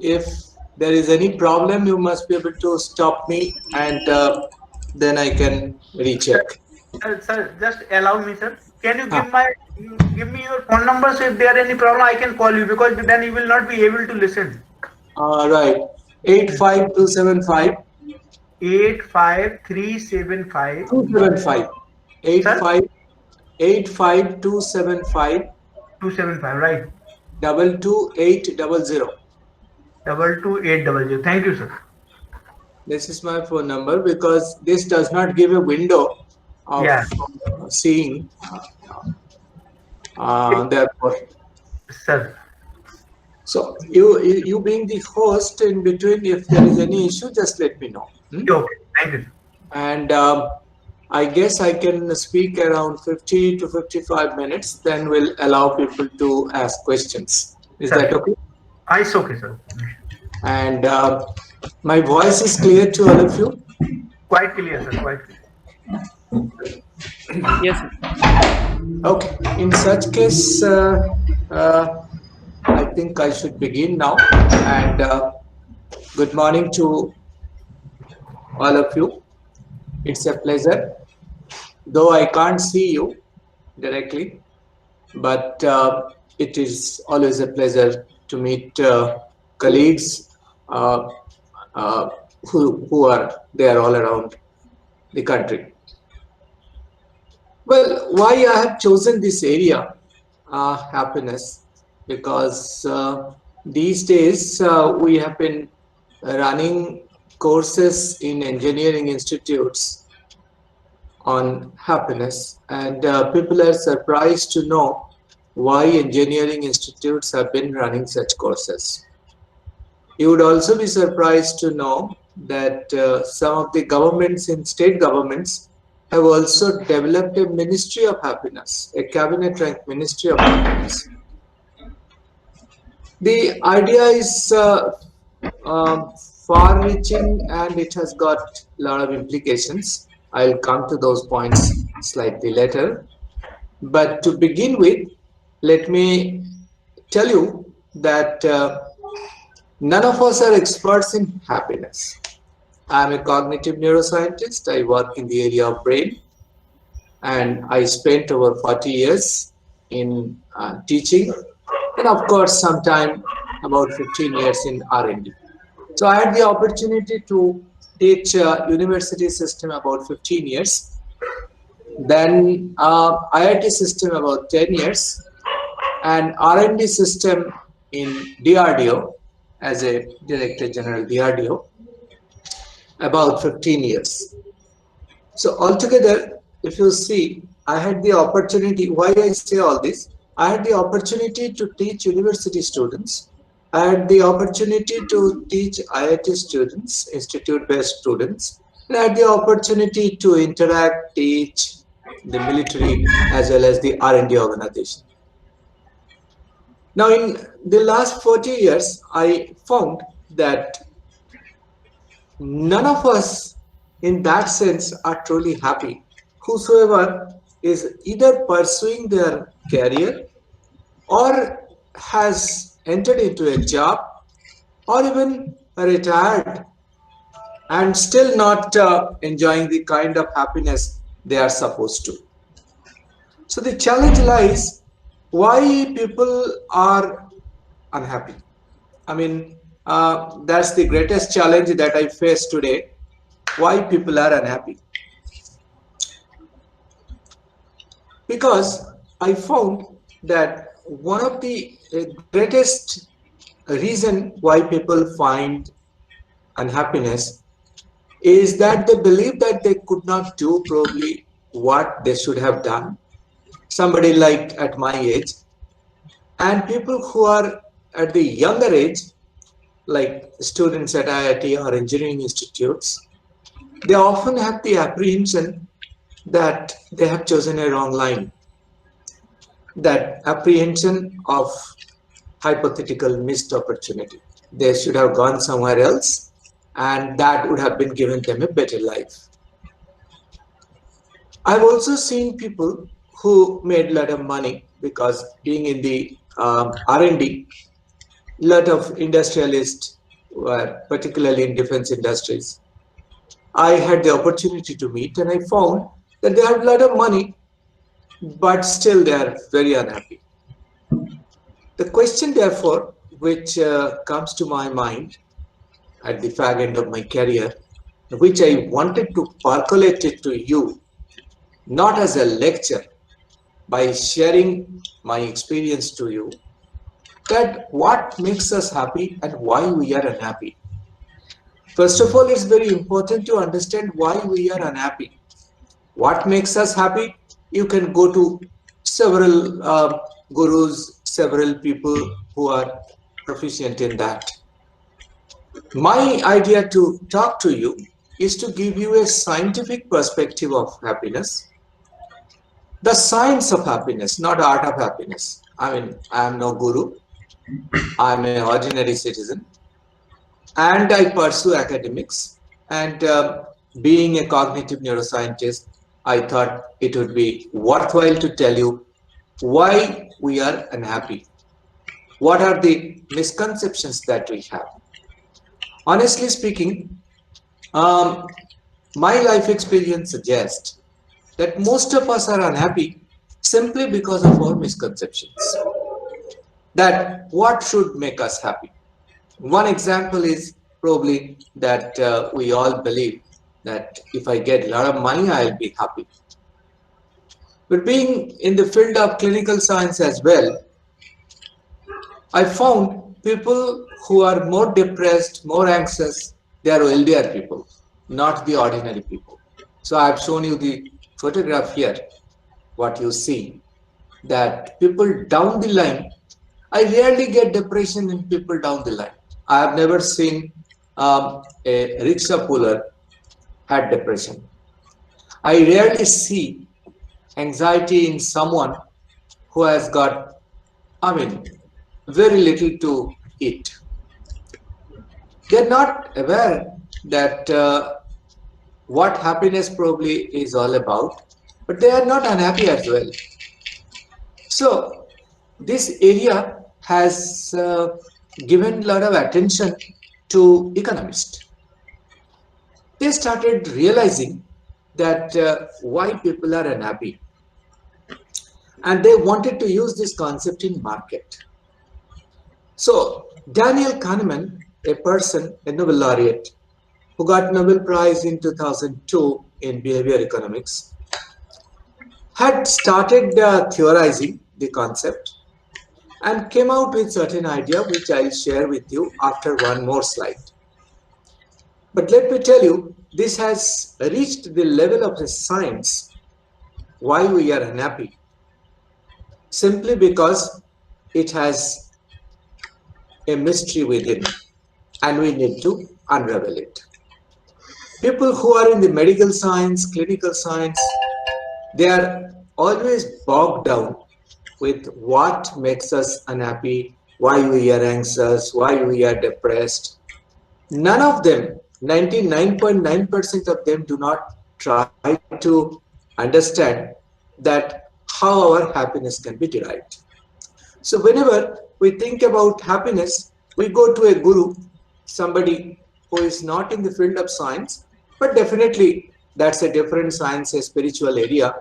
If there is any problem, you must be able to stop me, and then I can recheck. Sir, just allow me, sir. Can you Ah, give me your phone number, so if there any problem, I can call you, because then you will not be able to listen. right. 85275 85375. 275 eight Sir, five 85275 275, right? 22800. 22800. Thank you, sir. This is my phone number because this does not give a window of Yeah, seeing. Therefore, sir. so you being the host in between, if there is any issue, just let me know. Okay, thank you, sir. And I guess I can speak around 50 to 55 minutes. Then we'll allow people to ask questions. Is that Sir, okay? it's okay, sir. And my voice is clear to all of you. Quite clear, sir. Quite clear. Yes, sir. Okay. In such case, uh, I think I should begin now. And good morning to all of you. It's a pleasure, though I can't see you directly, but it is always a pleasure to meet colleagues uh, uh, who are there all around the country. Well, why I have chosen this area, happiness, because these days we have been running courses in engineering institutes on happiness, and people are surprised to know why engineering institutes have been running such courses. You would also be surprised to know that some of the governments in state governments have also developed a ministry of happiness, a cabinet ranked ministry of happiness. The idea is um, far reaching, and it has got a lot of implications. I'll come to those points slightly later. But to begin with, let me tell you that none of us are experts in happiness. I'm a cognitive neuroscientist. I work in the area of brain, and I spent over 40 years in teaching, and of course, sometime about 15 years in R&D. So I had the opportunity to teach university system about 15 years, then IIT system about 10 years, and R&D system in DRDO as a Director General DRDO about 15 years. So altogether, if you see, I had the opportunity, why I say all this, I had the opportunity to teach university students. I had the opportunity to teach IIT students, institute-based students. And I had the opportunity to interact, teach the military as well as the R&D organization. Now, in the last 40 years, I found that none of us, in that sense, are truly happy. Whosoever is either pursuing their career or has entered into a job or even retired and still not enjoying the kind of happiness they are supposed to. So the challenge lies why people are unhappy. I mean, that's the greatest challenge that I face today. Why people are unhappy? Because I found that one of the greatest reason why people find unhappiness is that they believe that they could not do probably what they should have done. Somebody like at my age, and people who are at the younger age, like students at IIT or engineering institutes, they often have the apprehension that they have chosen a wrong line. That apprehension of hypothetical missed opportunity. They should have gone somewhere else, and that would have been given them a better life. I've also seen people who made a lot of money because being in the R&D, lot of industrialists were particularly in defense industries. I had the opportunity to meet and I found that they have a lot of money, but still they are very unhappy. The question, therefore, which comes to my mind at the fag end of my career, which I wanted to percolate it to you, not as a lecture, by sharing my experience to you, that what makes us happy and why we are unhappy. First of all, it's very important to understand why we are unhappy. What makes us happy? You can go to several gurus, several people who are proficient in that. My idea to talk to you is to give you a scientific perspective of happiness, the science of happiness, not art of happiness. I mean, I am no guru, I am an ordinary citizen, and I pursue academics. And being a cognitive neuroscientist, I thought it would be worthwhile to tell you why we are unhappy. What are the misconceptions that we have? Honestly speaking, um, my life experience suggests that most of us are unhappy simply because of our misconceptions. That what should make us happy? One example is probably that we all believe that if I get a lot of money, I'll be happy. But being in the field of clinical science as well, I found people who are more depressed, more anxious, they are wealthier people, not the ordinary people. So I've shown you the photograph here, what you see, that people down the line, I rarely get depression in people down the line. I have never seen a rickshaw puller had depression. I rarely see anxiety in someone who has got, I mean, very little to eat. They're not aware that what happiness probably is all about, but they are not unhappy as well. So this area has given a lot of attention to economists. They started realizing that why people are unhappy, and they wanted to use this concept in market. So Daniel Kahneman, a person, a Nobel laureate, who got Nobel Prize in 2002 in behavior economics, had started theorizing the concept and came out with certain idea which I'll share with you after one more slide. But let me tell you, this has reached the level of a science why we are unhappy, simply because it has a mystery within and we need to unravel it. People who are in the medical science, clinical science, they are always bogged down with what makes us unhappy, why we are anxious, why we are depressed. None of them, 99.9% of them, do not try to understand that how our happiness can be derived. So whenever we think about happiness, we go to a guru, somebody who is not in the field of science, but definitely that's a different science, a spiritual area.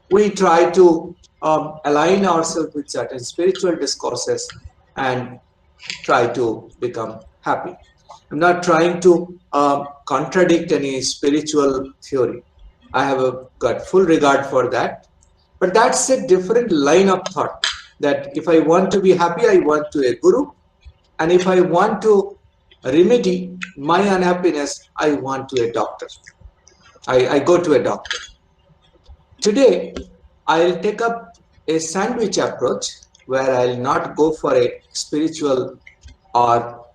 We try to align ourselves with certain spiritual discourses and try to become happy. I'm not trying to contradict any spiritual theory. I have got full regard for that. But that's a different line of thought, that if I want to be happy, I want to a guru. And if I want to remedy my unhappiness, I want to a doctor. I go to a doctor. Today, I'll take up a sandwich approach where I'll not go for a spiritual or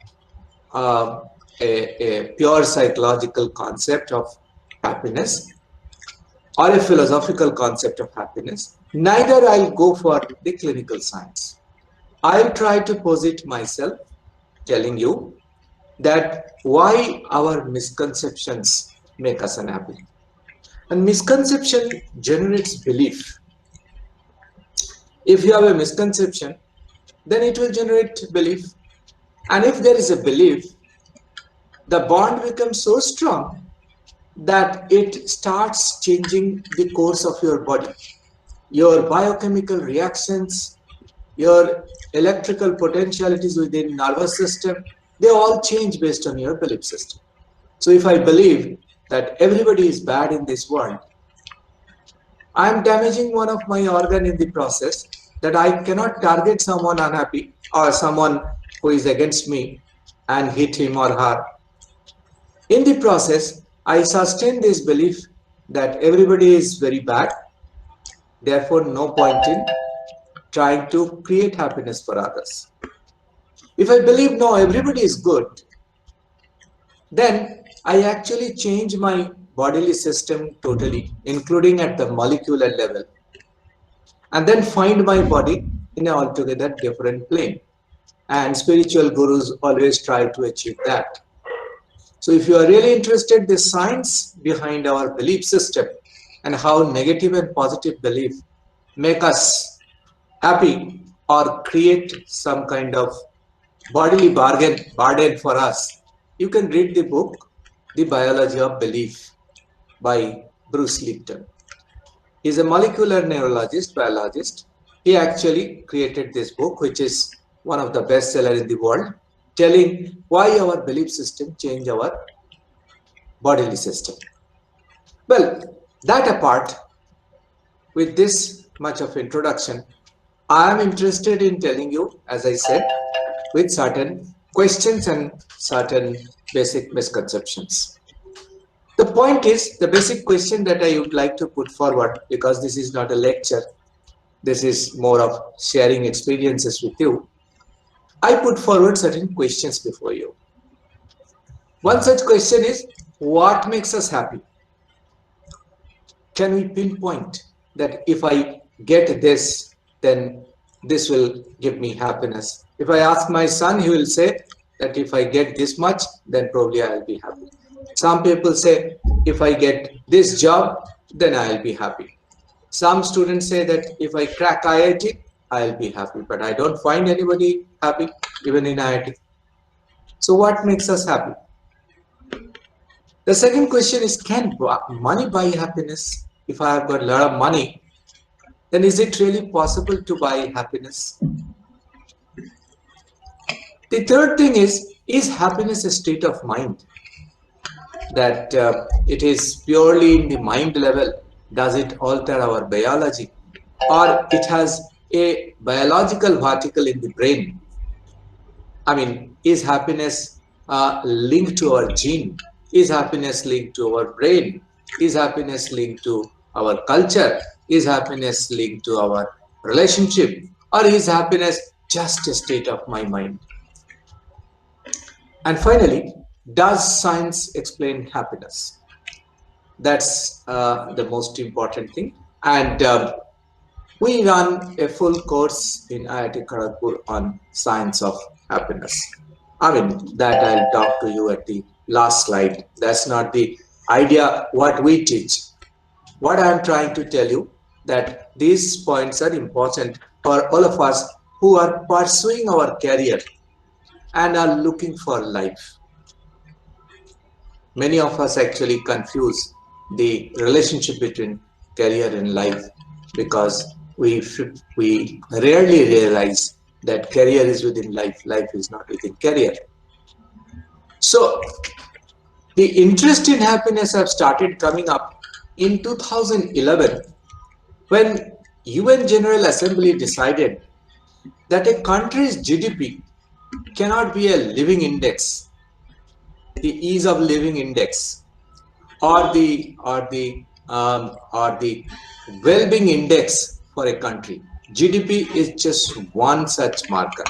uh, a pure psychological concept of happiness or a philosophical concept of happiness. Neither I'll go for the clinical science. I'll try to posit myself telling you that why our misconceptions make us unhappy. And misconception generates belief. If you have a misconception, then it will generate belief. And if there is a belief, the bond becomes so strong that it starts changing the course of your body. Your biochemical reactions, your electrical potentialities within nervous system, they all change based on your belief system. So if I believe that everybody is bad in this world, I am damaging one of my organ in the process, that I cannot target someone unhappy or someone who is against me and hit him or her. In the process, I sustain this belief that everybody is very bad, therefore no point in trying to create happiness for others. If I believe no, everybody is good, then I actually change my bodily system totally, including at the molecular level, and then find my body in an altogether different plane. And spiritual gurus always try to achieve that. So if you are really interested in the science behind our belief system and how negative and positive belief make us happy or create some kind of bodily burden for us, you can read the book The Biology of Belief by Bruce Lipton. He's a molecular neurologist, biologist. He actually created this book, which is one of the best sellers in the world, telling why our belief system change our bodily system. Well, that apart, with this much of introduction, I am interested in telling you, as I said, with certain questions and certain basic misconceptions. The point is, the basic question that I would like to put forward, because this is not a lecture, this is more of sharing experiences with you. I put forward certain questions before you. One such question is, what makes us happy? Can we pinpoint that if I get this, then this will give me happiness? If I ask my son, he will say that if I get this much, then probably I'll be happy. Some people say, if I get this job, then I'll be happy. Some students say that if I crack IIT, I'll be happy. But I don't find anybody happy, even in IIT. So what makes us happy? The second question is, can money buy happiness? If I have got a lot of money, then is it really possible to buy happiness? The third thing is happiness a state of mind? That it is purely in the mind level? Does it alter our biology? Or it has a biological particle in the brain? I mean, is happiness linked to our gene? Is happiness linked to our brain? Is happiness linked to our culture? Is happiness linked to our relationship? Or is happiness just a state of my mind? And finally, does science explain happiness? That's the most important thing. And we run a full course in IIT Kharagpur on science of happiness. I mean, that I'll talk to you at the last slide. That's not the idea what we teach. What I'm trying to tell you, that these points are important for all of us who are pursuing our career and are looking for life. Many of us actually confuse the relationship between career and life, because we rarely realize that career is within life, life is not within career. So the interest in happiness have started coming up in 2011, when UN General Assembly decided that a country's GDP cannot be a living index, the ease of living index, or the well-being index for a country. GDP is just one such marker.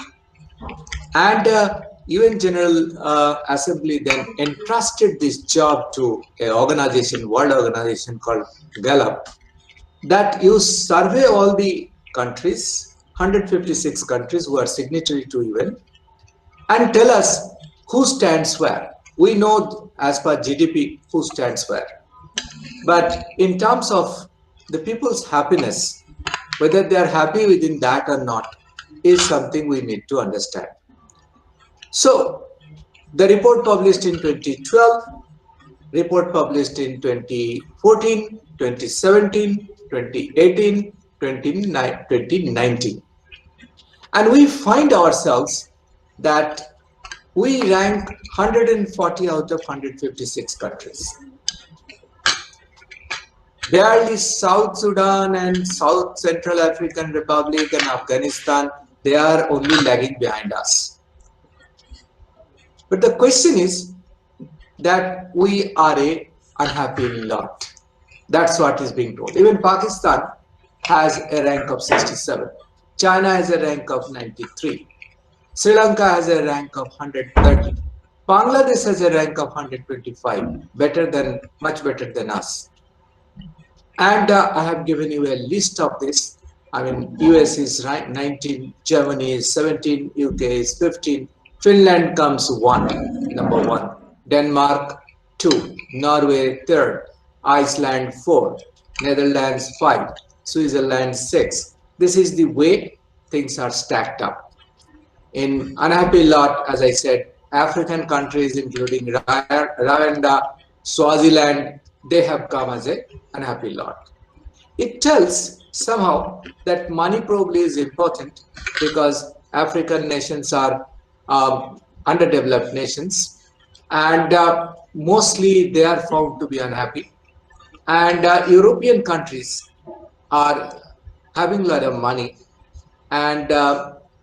And UN General Assembly then entrusted this job to an organization, world organization called Gallup, that you survey all the countries, 156 countries who are signatory to UN, and tell us who stands where. We know as per GDP who stands where. But in terms of the people's happiness, whether they are happy within that or not, is something we need to understand. So the report published in 2012, report published in 2014, 2017, 2018, 2019. And we find ourselves that we rank 140 out of 156 countries. Barely South Sudan and South Central African Republic and Afghanistan, they are only lagging behind us. But the question is that we are a unhappy lot. That's what is being told. Even Pakistan has a rank of 67. China has a rank of 93. Sri Lanka has a rank of 130. Bangladesh has a rank of 125, much better than us. And I have given you a list of this. I mean, US is 19, Germany is 17, UK is 15, Finland comes number one, Denmark 2, Norway 3rd, Iceland 4, Netherlands 5, Switzerland 6. This is the way things are stacked up. In unhappy lot, as I said, African countries including Rwanda, Swaziland, they have come as a unhappy lot. It tells somehow that money probably is important because African nations are underdeveloped nations, and mostly they are found to be unhappy. And European countries are having a lot of money, and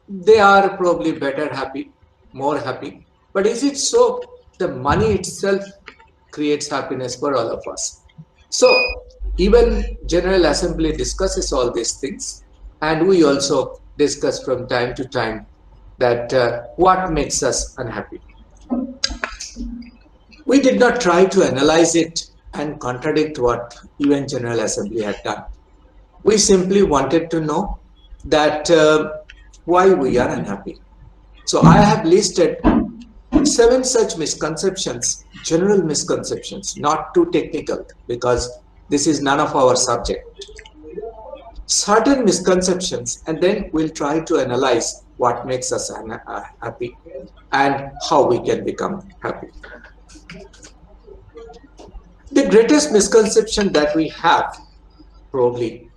they are probably better happy, more happy. But is it so? The money itself creates happiness for all of us. So even General Assembly discusses all these things, and we also discuss from time to time that what makes us unhappy. We did not try to analyze it and contradict what UN General Assembly had done. We simply wanted to know that why we are unhappy. So I have listed 7 such misconceptions, general misconceptions, not too technical because this is none of our subject. Certain misconceptions, and then we'll try to analyze what makes us happy and how we can become happy. The greatest misconception that we have probably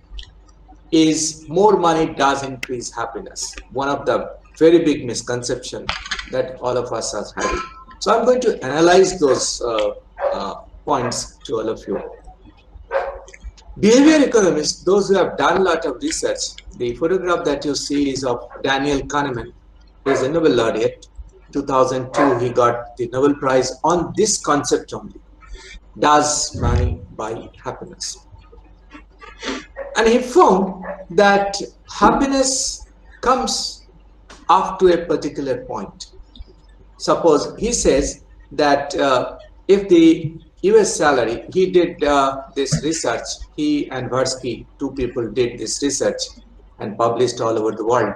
is more money does increase happiness. One of the very big misconception that all of us are having. So I'm going to analyze those points to all of you. Behavior economists, those who have done a lot of research, the photograph that you see is of Daniel Kahneman. He is a Nobel laureate. 2002, he got the Nobel Prize on this concept only. Does money buy happiness? And he found that happiness comes up to a particular point. Suppose he says that if the US salary, he did this research, he and Versky, two people did this research and published all over the world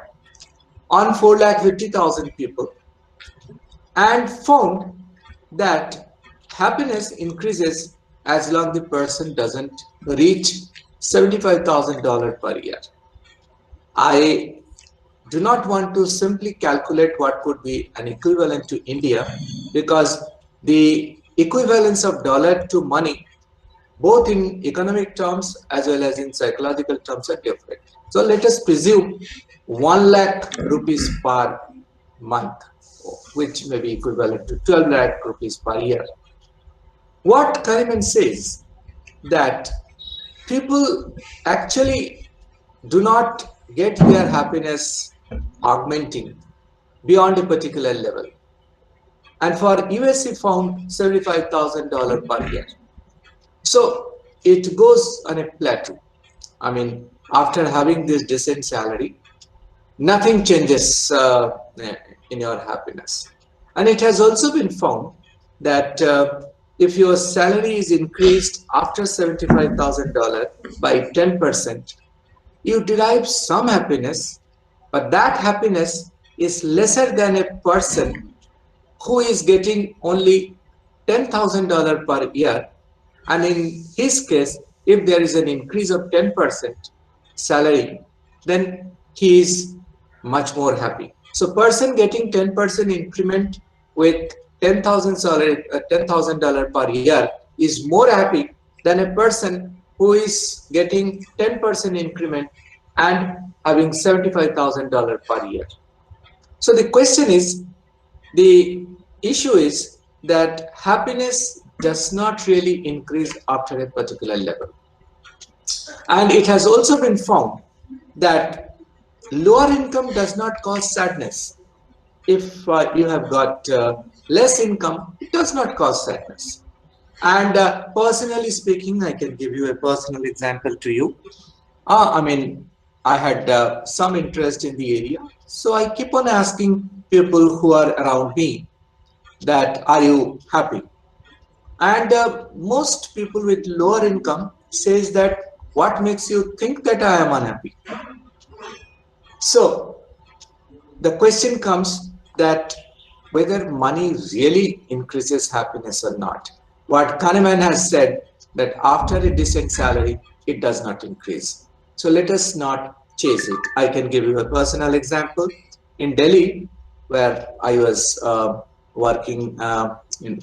on 450,000 people, and found that happiness increases as long the person doesn't reach $75,000 per year. I do not want to simply calculate what could be an equivalent to India because the equivalence of dollar to money, both in economic terms as well as in psychological terms, are different. So let us presume 1 lakh rupees per month, which may be equivalent to 12 lakh rupees per year. What Kahneman says that people actually do not get their happiness augmenting beyond a particular level. And for US, he found $75,000 per year. So it goes on a plateau. I mean, after having this decent salary, nothing changes in your happiness. And it has also been found that if your salary is increased after $75,000 by 10%, you derive some happiness, but that happiness is lesser than a person who is getting only $10,000 per year. And in his case, if there is an increase of 10% salary, then he is much more happy. So person getting 10% increment with $10,000 per year is more happy than a person who is getting 10% increment and having $75,000 per year. So the question is, the issue is that happiness does not really increase after a particular level. And it has also been found that lower income does not cause sadness. If you have got less income, it does not cause sadness. And personally speaking, I can give you a personal example to you. I mean, I had some interest in the area, so I keep on asking people who are around me that, are you happy? And most people with lower income says that, what makes you think that I am unhappy? So the question comes that whether money really increases happiness or not. What Kahneman has said, that after a decent salary, it does not increase. So let us not chase it. I can give you a personal example. In Delhi, where I was working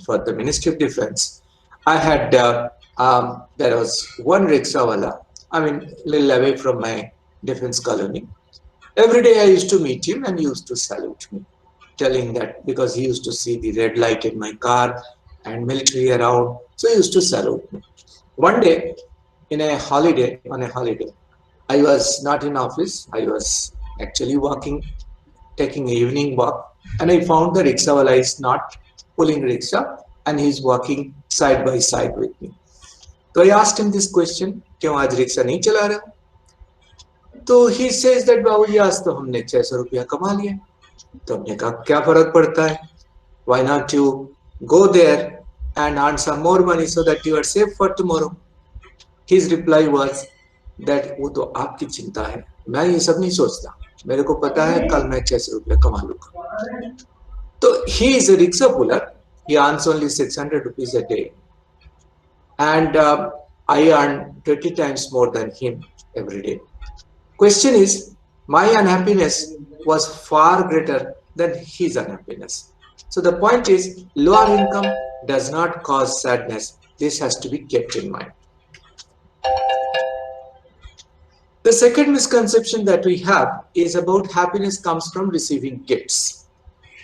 for the Ministry of Defense, I had there was one rickshawala, I mean, a little away from my defense colony. Every day I used to meet him and he used to salute me, telling that because he used to see the red light in my car and military around, so he used to salute me. One day, on a holiday, I was not in office. I was actually walking, taking an evening walk, and I found the rickshawala is not pulling rickshaw and he's walking side by side with me. So I asked him this question, क्यों आज rickshaw नहीं चला रहे हो? तो he says that बाबूजी आज तो हमने 600 रुपया कमा लिया. तो हमने कहा क्या फर्क पड़ता है, why not you go there and earn some more money so that you are safe for tomorrow? His reply was that वो तो आपकी चिंता है, मैं ये सब नहीं सोचता, मेरे को पता है कल मैं 600 रुपया कमा लूंगा. तो he is a rickshaw puller, he earns only 600 rupees a day, and I earn 20 times more than him every day. Question is, my unhappiness was far greater than his unhappiness. So the point is, lower income does not cause sadness. This has to be kept in mind. The second misconception that we have is about happiness comes from receiving gifts.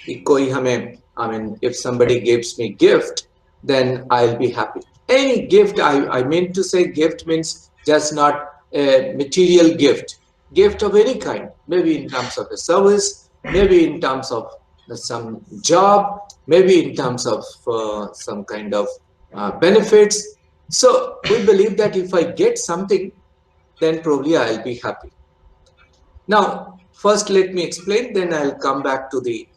If somebody gives me gift, then I'll be happy. Any gift, I mean to say gift means just not a material gift. Gift of any kind, maybe in terms of a service, maybe in terms of some job, maybe in terms of some kind of benefits. So we believe that if I get something, then probably I'll be happy. Now, first let me explain, then I'll come back to the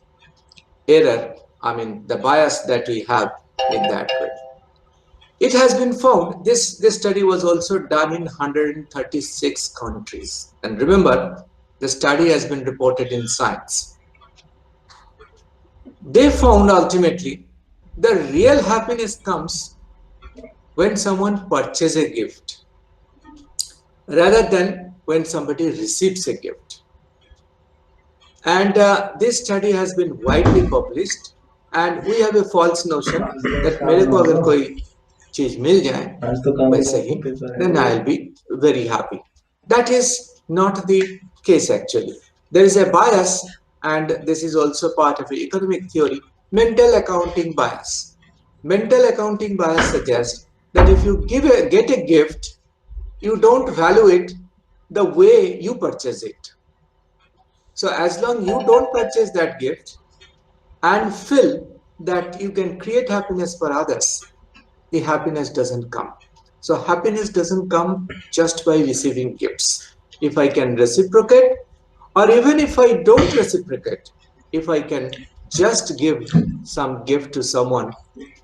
error, the bias that we have in that way. It has been found, this study was also done in 136 countries. And remember, the study has been reported in Science. They found ultimately the real happiness comes when someone purchases a gift rather than when somebody receives a gift. And this study has been widely published, and we have a false notion that मेरे को अगर कोई चीज मिल जाए वैसे ही, then I'll be very happy. That is not the case actually. There is a bias, and this is also part of economic theory, mental accounting bias. Mental accounting bias suggests that if you get a gift, you don't value it the way you purchase it. So as long you don't purchase that gift and feel that you can create happiness for others, the happiness doesn't come. So happiness doesn't come just by receiving gifts. If I can reciprocate, or even if I don't reciprocate, if I can just give some gift to someone,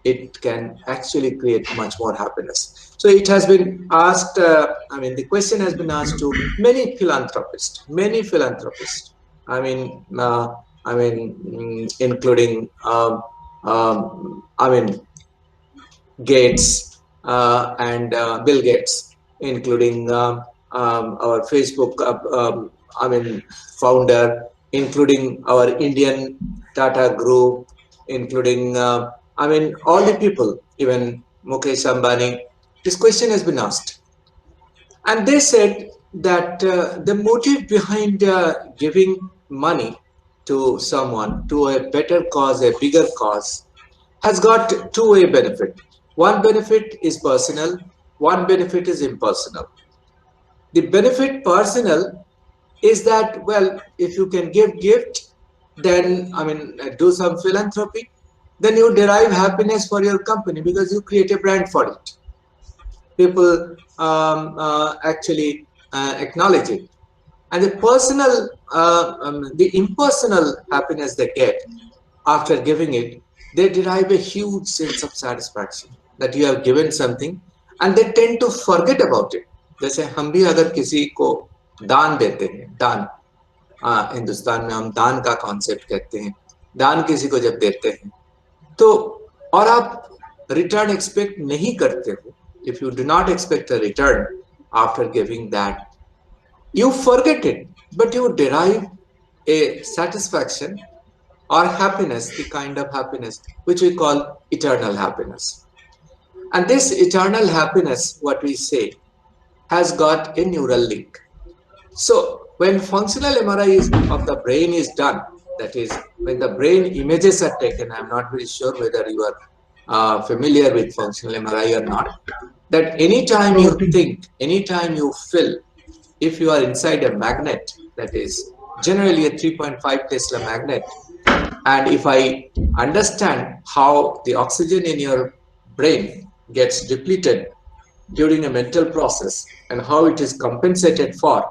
it can actually create much more happiness. So it has been asked, the question has been asked to many philanthropists, including, Gates and Bill Gates, including our Facebook, founder, including our Indian Tata Group, including, all the people, even Mukesh Ambani. This question has been asked. And they said that the motive behind giving money to someone, to a better cause, a bigger cause, has got two-way benefit. One benefit is personal, one benefit is impersonal. The benefit personal is that, well, if you can give gift, then do some philanthropy, then you derive happiness for your company because you create a brand for it. People actually acknowledge it. And the impersonal happiness they get after giving it, they derive a huge sense of satisfaction that you have given something, and they tend to forget about it. जैसे हम भी अगर किसी को दान देते हैं, दान, हिंदुस्तान में हम दान का कॉन्सेप्ट कहते हैं, दान किसी को जब देते हैं तो, और आप रिटर्न एक्सपेक्ट नहीं करते हो, if you do not expect a return after giving that, you forget it, but you derive a satisfaction or happiness, the kind of happiness which we call eternal happiness. And this eternal happiness, what we say, has got a neural link. So when functional MRI of the brain is done, that is, when the brain images are taken, I'm not very sure whether you are familiar with functional MRI or not, that anytime you think, anytime you feel, if you are inside a magnet, that is generally a 3.5 Tesla magnet, and if I understand how the oxygen in your brain gets depleted during a mental process and how it is compensated for,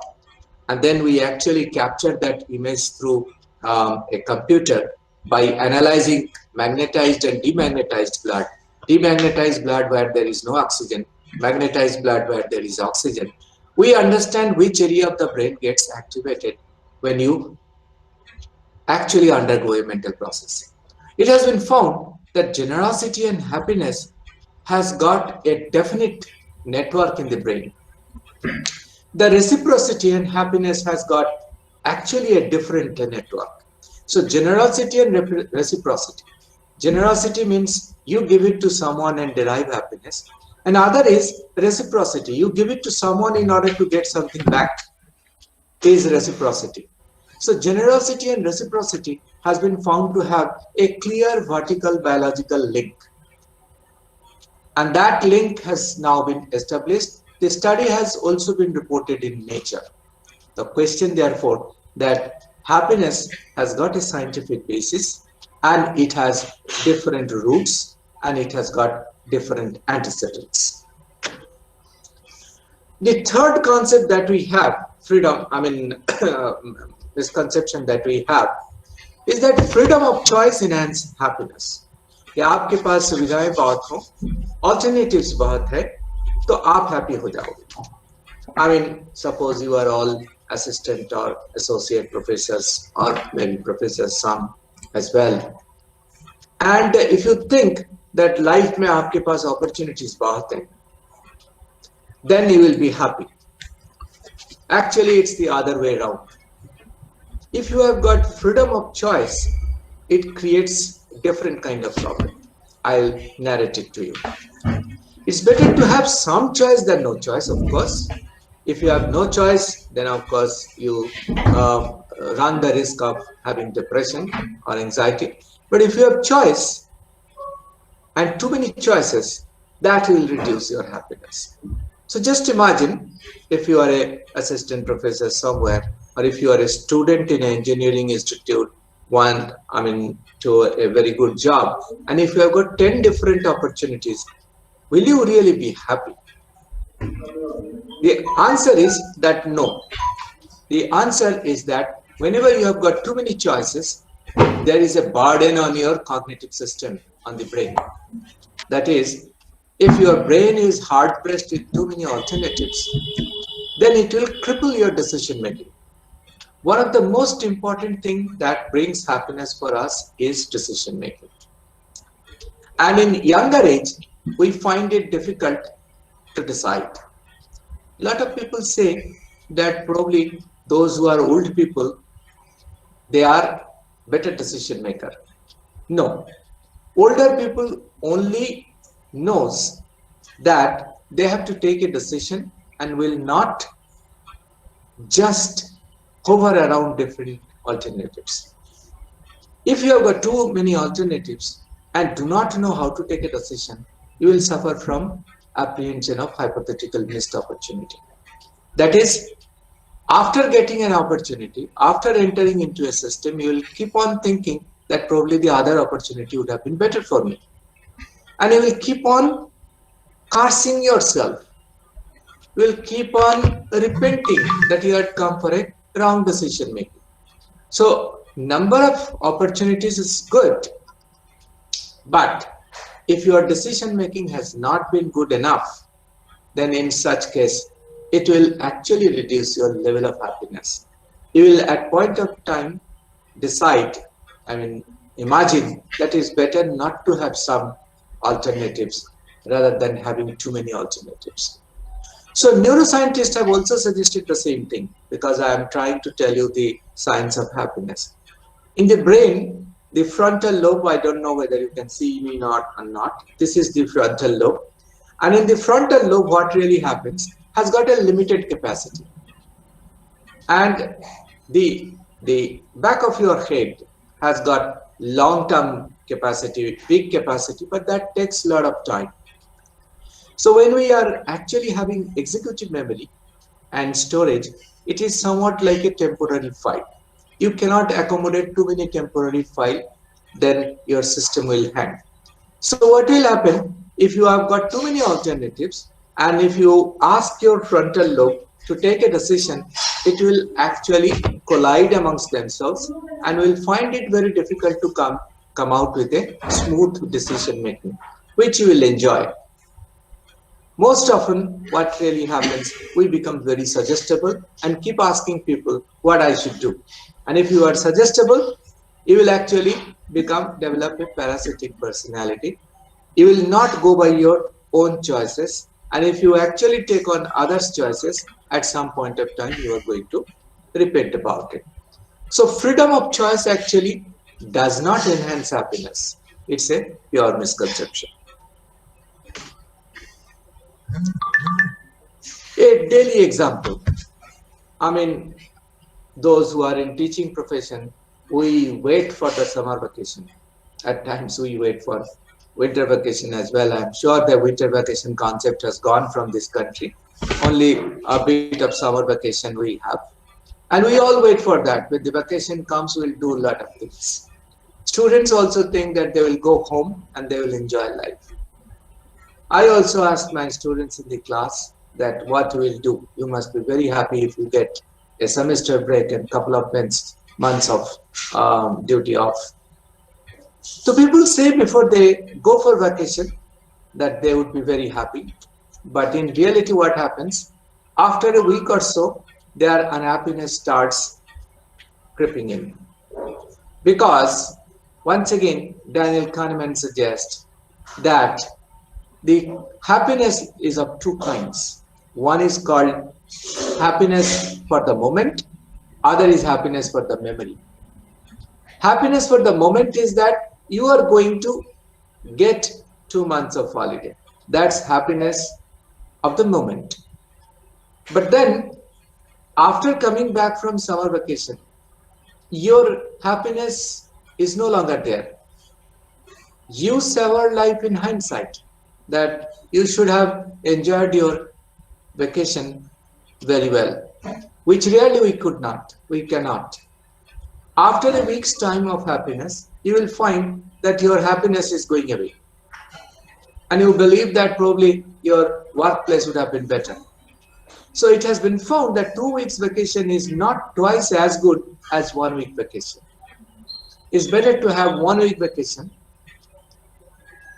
and then we actually capture that image through a computer by analyzing magnetized and demagnetized blood. Demagnetized blood where there is no oxygen, magnetized blood where there is oxygen. We understand which area of the brain gets activated when you actually undergo a mental process. It has been found that generosity and happiness has got a definite network in the brain. The reciprocity and happiness has got actually a different network. So generosity and reciprocity. Generosity means you give it to someone and derive happiness. And other is reciprocity. You give it to someone in order to get something back. Is reciprocity. So generosity and reciprocity has been found to have a clear vertical biological link. And that link has now been established. The study has also been reported in Nature. The question, therefore, that happiness has got a scientific basis and it has different roots and it has got different antecedents. The third concept that we have, freedom, misconception that we have, is that freedom of choice enhances happiness. कि आपके पास सुविधाएं बहुत हो, alternatives बहुत है, तो आप happy हो जाओगे. Suppose you are all assistant or associate professors, or maybe professors some as well. And if you think that life में आपके पास opportunities बहुत हैं, then you will be happy. Actually, it's the other way around. If you have got freedom of choice, it creates different kind of problem. I'll narrate it to you. It's better to have some choice than no choice, of course. If you have no choice, then of course you run the risk of having depression or anxiety. But if you have choice and too many choices, that will reduce your happiness. So just imagine if you are an assistant professor somewhere, or if you are a student in an engineering institute, to a very good job, and if you have got 10 different opportunities, will you really be happy? The answer is that no. The answer is that whenever you have got too many choices, there is a burden on your cognitive system, on the brain. That is, if your brain is hard pressed with too many alternatives, then it will cripple your decision making. One of the most important things that brings happiness for us is decision making. And in younger age, we find it difficult to decide. A lot of people say that probably those who are old people, they are better decision maker. No, older people only knows that they have to take a decision and will not just hover around different alternatives. If you have got too many alternatives and do not know how to take a decision, you will suffer from apprehension of hypothetical missed opportunity. That is, after getting an opportunity, after entering into a system, you will keep on thinking that probably the other opportunity would have been better for me. And you will keep on cursing yourself. You will keep on repenting that you had come for a wrong decision making. So, number of opportunities is good, but if your decision making has not been good enough, then in such case, it will actually reduce your level of happiness. You will at point of time decide, I mean, imagine that it's better not to have some alternatives rather than having too many alternatives. So neuroscientists have also suggested the same thing because I am trying to tell you the science of happiness. In the brain, the frontal lobe, I don't know whether you can see me or not. This is the frontal lobe. And in the frontal lobe, what really happens has got a limited capacity. And the back of your head has got long-term capacity, big capacity, but that takes a lot of time. So when we are actually having executive memory and storage, it is somewhat like a temporary file. You cannot accommodate too many temporary file, then your system will hang. So what will happen if you have got too many alternatives and if you ask your frontal lobe to take a decision, it will actually collide amongst themselves and will find it very difficult to come out with a smooth decision making, which you will enjoy. Most often, what really happens, we become very suggestible and keep asking people what I should do. And if you are suggestible, you will actually develop a parasitic personality. You will not go by your own choices. And if you actually take on others' choices, at some point of time, you are going to repent about it. So freedom of choice actually does not enhance happiness. It's a pure misconception. A daily example. I mean, those who are in teaching profession, we wait for the summer vacation. At times we wait for winter vacation as well. I'm sure the winter vacation concept has gone from this country. Only a bit of summer vacation we have. And we all wait for that. When the vacation comes, we'll do a lot of things. Students also think that they will go home and they will enjoy life. I also ask my students in the class that what you will do. You must be very happy if you get a semester break and couple of months of duty off. So people say before they go for vacation that they would be very happy. But in reality, what happens? After a week or so, their unhappiness starts creeping in. Because, once again, Daniel Kahneman suggests that the happiness is of two kinds. One is called happiness for the moment, other is happiness for the memory. Happiness for the moment is that you are going to get 2 months of holiday. That's happiness of the moment. But then, after coming back from summer vacation, your happiness is no longer there. You sever life in hindsight that you should have enjoyed your vacation very well, which really we cannot. After a week's time of happiness, you will find that your happiness is going away. And you believe that probably your workplace would have been better. So it has been found that 2 weeks vacation is not twice as good as 1 week vacation. It's better to have 1 week vacation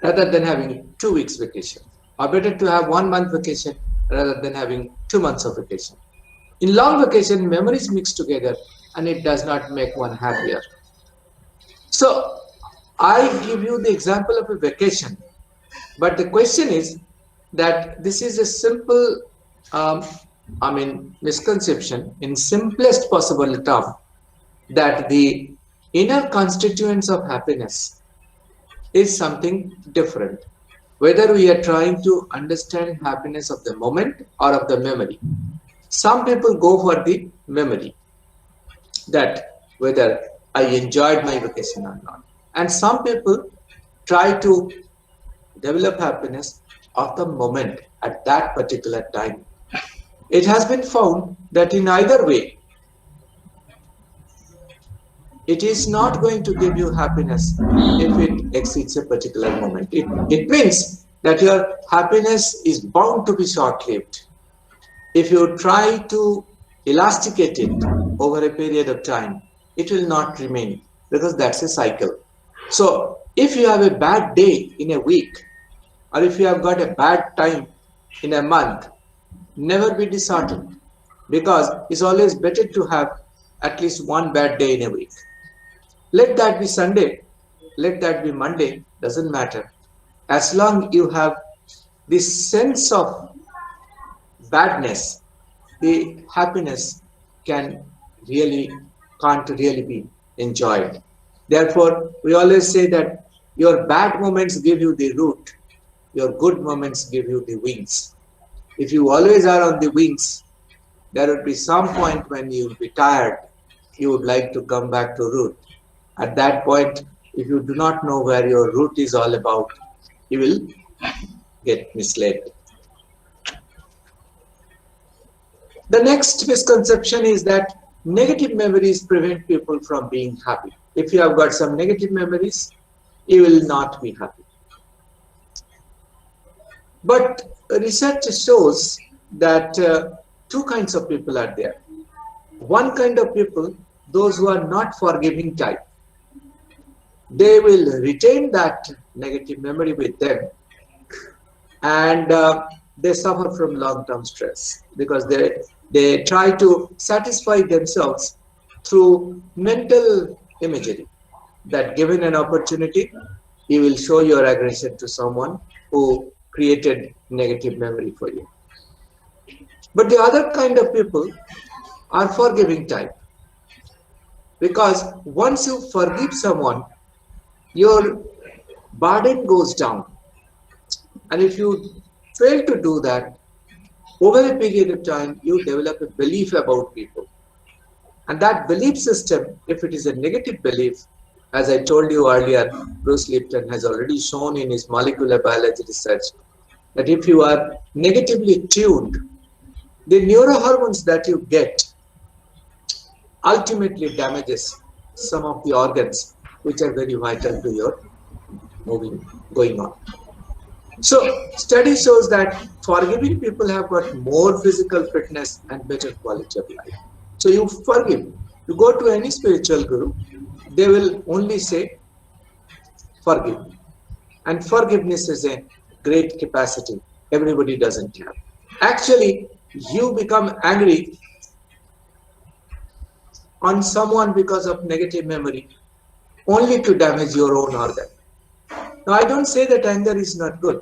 rather than having 2 weeks vacation, or better to have 1 month vacation rather than having 2 months of vacation. In long vacation, memories mix together and it does not make one happier. So I give you the example of a vacation, but the question is that this is a simple, misconception in simplest possible term. that the inner constituents of happiness is something different. Whether we are trying to understand happiness of the moment or of the memory. Some people go for the memory, that whether I enjoyed my vacation or not. And some people try to develop happiness of the moment at that particular time. It has been found that in either way, it is not going to give you happiness if it exceeds a particular moment. It means that your happiness is bound to be short lived. If you try to elasticate it over a period of time, it will not remain because that's a cycle. So, if you have a bad day in a week, or if you have got a bad time in a month, never be disheartened because it's always better to have at least one bad day in a week. Let that be Sunday, let that be Monday, doesn't matter. As long you have this sense of badness, the happiness can really can't really be enjoyed. Therefore, we always say that your bad moments give you the root, your good moments give you the wings. If you always are on the wings, there would be some point when you will be tired, you would like to come back to root. At that point, if you do not know where your root is all about, you will get misled. The next misconception is that negative memories prevent people from being happy. If you have got some negative memories, you will not be happy. But research shows that two kinds of people are there. One kind of people, those who are not forgiving type, they will retain that negative memory with them, and they suffer from long-term stress because they try to satisfy themselves through mental imagery, that given an opportunity, you will show your aggression to someone who created negative memory for you. But the other kind of people are forgiving type, because once you forgive someone, your burden goes down. And if you fail to do that, over a period of time, you develop a belief about people. And that belief system, if it is a negative belief, as I told you earlier, Bruce Lipton has already shown in his molecular biology research that if you are negatively tuned, the neurohormones that you get ultimately damages some of the organs which are very vital to your going on. So study shows that forgiving people have got more physical fitness and better quality of life. So you forgive. You go to any spiritual guru, they will only say forgive. And forgiveness is a great capacity everybody doesn't have. Actually, you become angry on someone because of negative memory only to damage your own organ. Now, I don't say that anger is not good.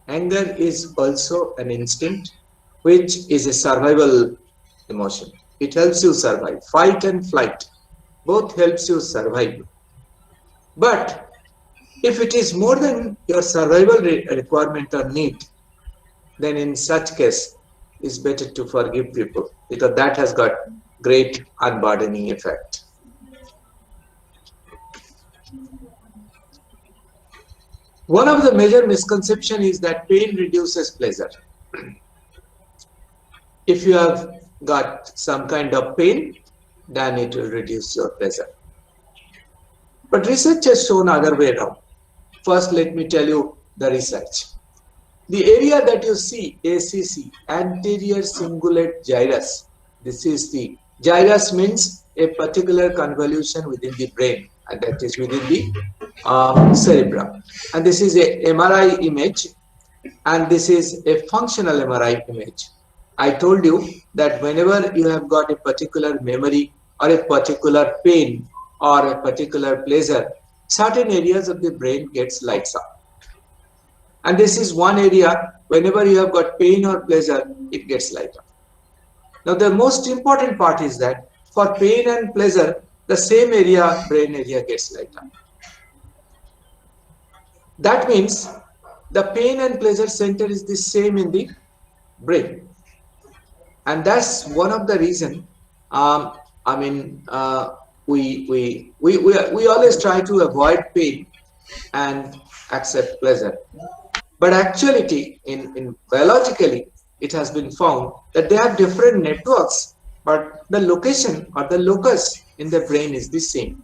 Anger is also an instinct, which is a survival emotion. It helps you survive. Fight and flight both helps you survive. But if it is more than your survival requirement or need, then in such case, it's better to forgive people because that has got great unburdening effect. One of the major misconceptions is that pain reduces pleasure. If you have got some kind of pain, then it will reduce your pleasure. But research has shown other way around. First, let me tell you the research. The area that you see, ACC, anterior cingulate gyrus. This is the gyrus means a particular convolution within the brain, and that is within the cerebrum. And this is a MRI image, and this is a functional MRI image. I told you that whenever you have got a particular memory or a particular pain or a particular pleasure, certain areas of the brain gets lights up. And this is one area, whenever you have got pain or pleasure, it gets light up. Now, the most important part is that for pain and pleasure, the same area, brain area gets light up. That means the pain and pleasure center is the same in the brain, and that's one of the reason. Um, I mean, we always try to avoid pain and accept pleasure. But actuality, in biologically, it has been found that they have different networks, but the location or the locus in the brain is the same.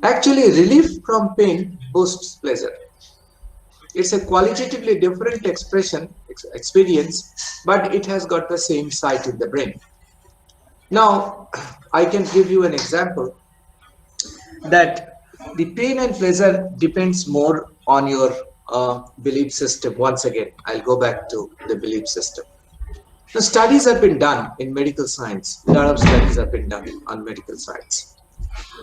Actually, relief from pain boosts pleasure. It's a qualitatively different experience, but it has got the same site in the brain. Now, I can give you an example that the pain and pleasure depends more on your belief system. Once again, I'll go back to the belief system. The studies have been done in medical science. A lot of studies have been done on medical science.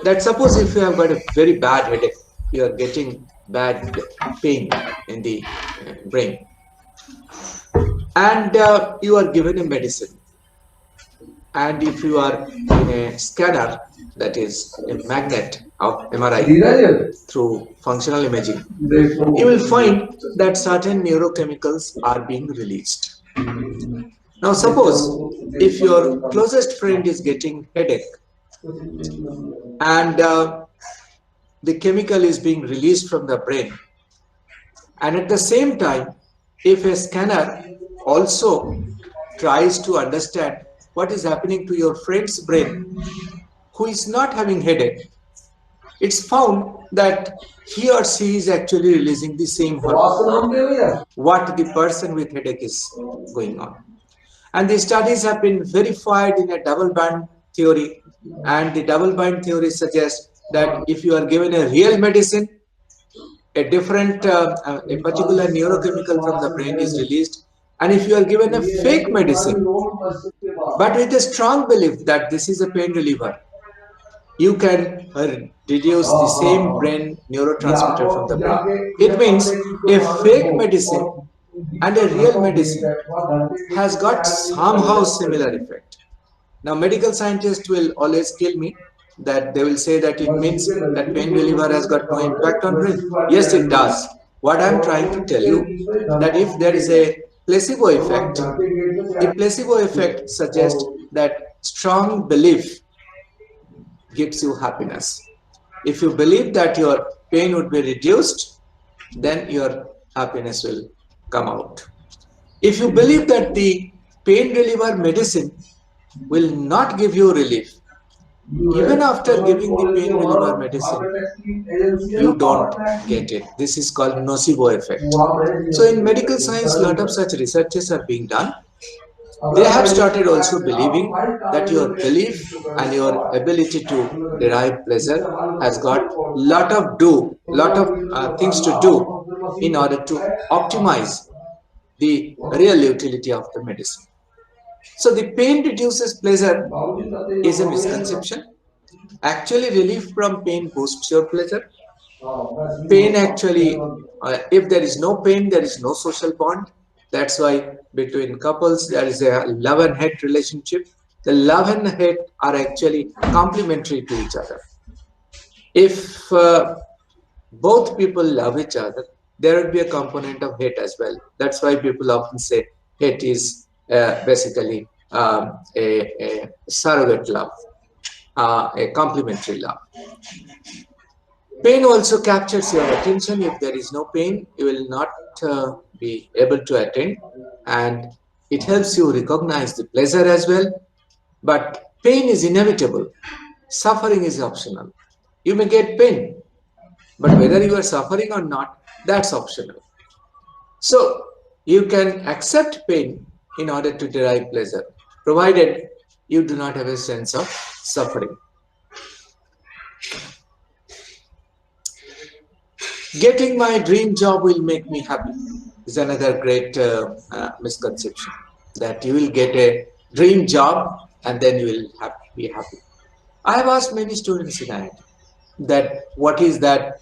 That suppose if you have got a very bad headache, you are getting bad pain in the brain, and you are given a medicine. And if you are in a scanner, that is a magnet of MRI through functional imaging, you will find that certain neurochemicals are being released. Now, suppose if your closest friend is getting headache and the chemical is being released from the brain, and at the same time, if a scanner also tries to understand what is happening to your friend's brain who is not having headache, it's found that he or she is actually releasing the same hormone what the person with headache is going on. And the studies have been verified in a double blind theory, and the double blind theory suggests that if you are given a real medicine, a particular neurochemical from the brain is released, and if you are given a fake medicine but with a strong belief that this is a pain reliever, you can reduce the same brain neurotransmitter from the brain. It means a fake medicine and a real medicine has got somehow similar effect. Now, medical scientists will always kill me that they will say that it means that pain reliever has got no impact on brain. Yes, it does. What I'm trying to tell you that if there is a placebo effect, the placebo effect suggests that strong belief gives you happiness. If you believe that your pain would be reduced, then your happiness will come out. If you believe that the pain reliever medicine will not give you relief, even after giving the pain reliever medicine, you don't get it. This is called nocebo effect. So in medical science, a lot of such researches are being done. They have started also believing that your belief and your ability to derive pleasure has got lot of things to do in order to optimize the real utility of the medicine. So the pain reduces pleasure is a misconception. Actually, relief from pain boosts your pleasure. Pain actually, if there is no pain, there is no social bond. That's why between couples there is a love and hate relationship. The love and hate are actually complementary to each other. If both people love each other, there would be a component of hate as well. That's why people often say hate is basically a surrogate love, a complementary love. Pain also captures your attention. If there is no pain, you will not be able to attend, and it helps you recognize the pleasure as well. But pain is inevitable. Suffering is optional. You may get pain, but whether you are suffering or not, that's optional. So you can accept pain in order to derive pleasure, provided you do not have a sense of suffering. Getting my dream job will make me happy is another great misconception, that you will get a dream job and then you will be happy. I have asked many students in IIT that what is that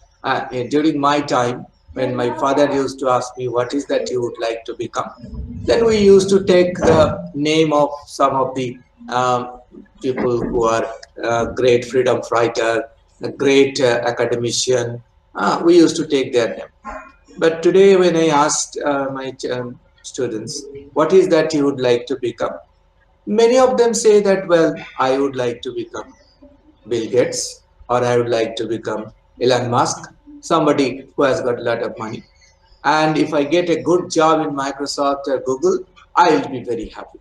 during my time when my father used to ask me what is that you would like to become, then we used to take the name of some of the people who are great freedom fighter, a great academician. We used to take their name. But today, when I asked my students, what is that you would like to become? Many of them say that, well, I would like to become Bill Gates, or I would like to become Elon Musk, somebody who has got a lot of money. And if I get a good job in Microsoft or Google, I will be very happy.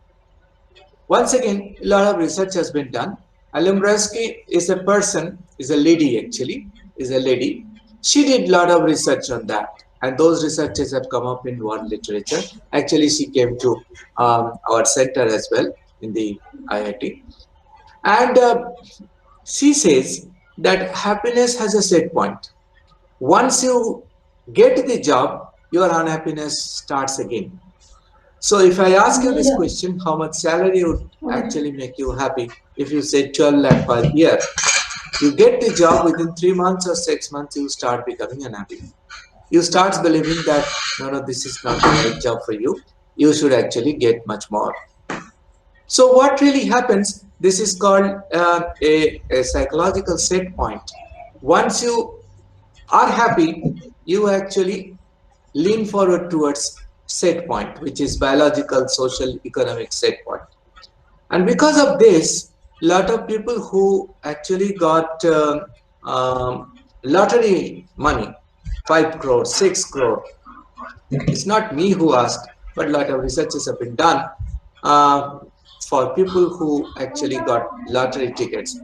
Once again, a lot of research has been done. Alumbrowski is a person, is a lady actually, is a lady. She did a lot of research on that. And those researches have come up in world literature. Actually, she came to our center as well in the IIT. And she says that happiness has a set point. Once you get the job, your unhappiness starts again. So if I ask you this question, how much salary would actually make you happy? If you say 12 lakh per year, you get the job within 3 months or 6 months, you start becoming unhappy. You start believing that no, this is not the right job for you. You should actually get much more. So what really happens? This is called a psychological set point. Once you are happy, you actually lean forward towards set point, which is biological, social, economic set point. And because of this, a lot of people who actually got lottery money, 5 crore, 6 crore, it's not me who asked, but a lot of researches have been done uh, for people who actually got lottery tickets.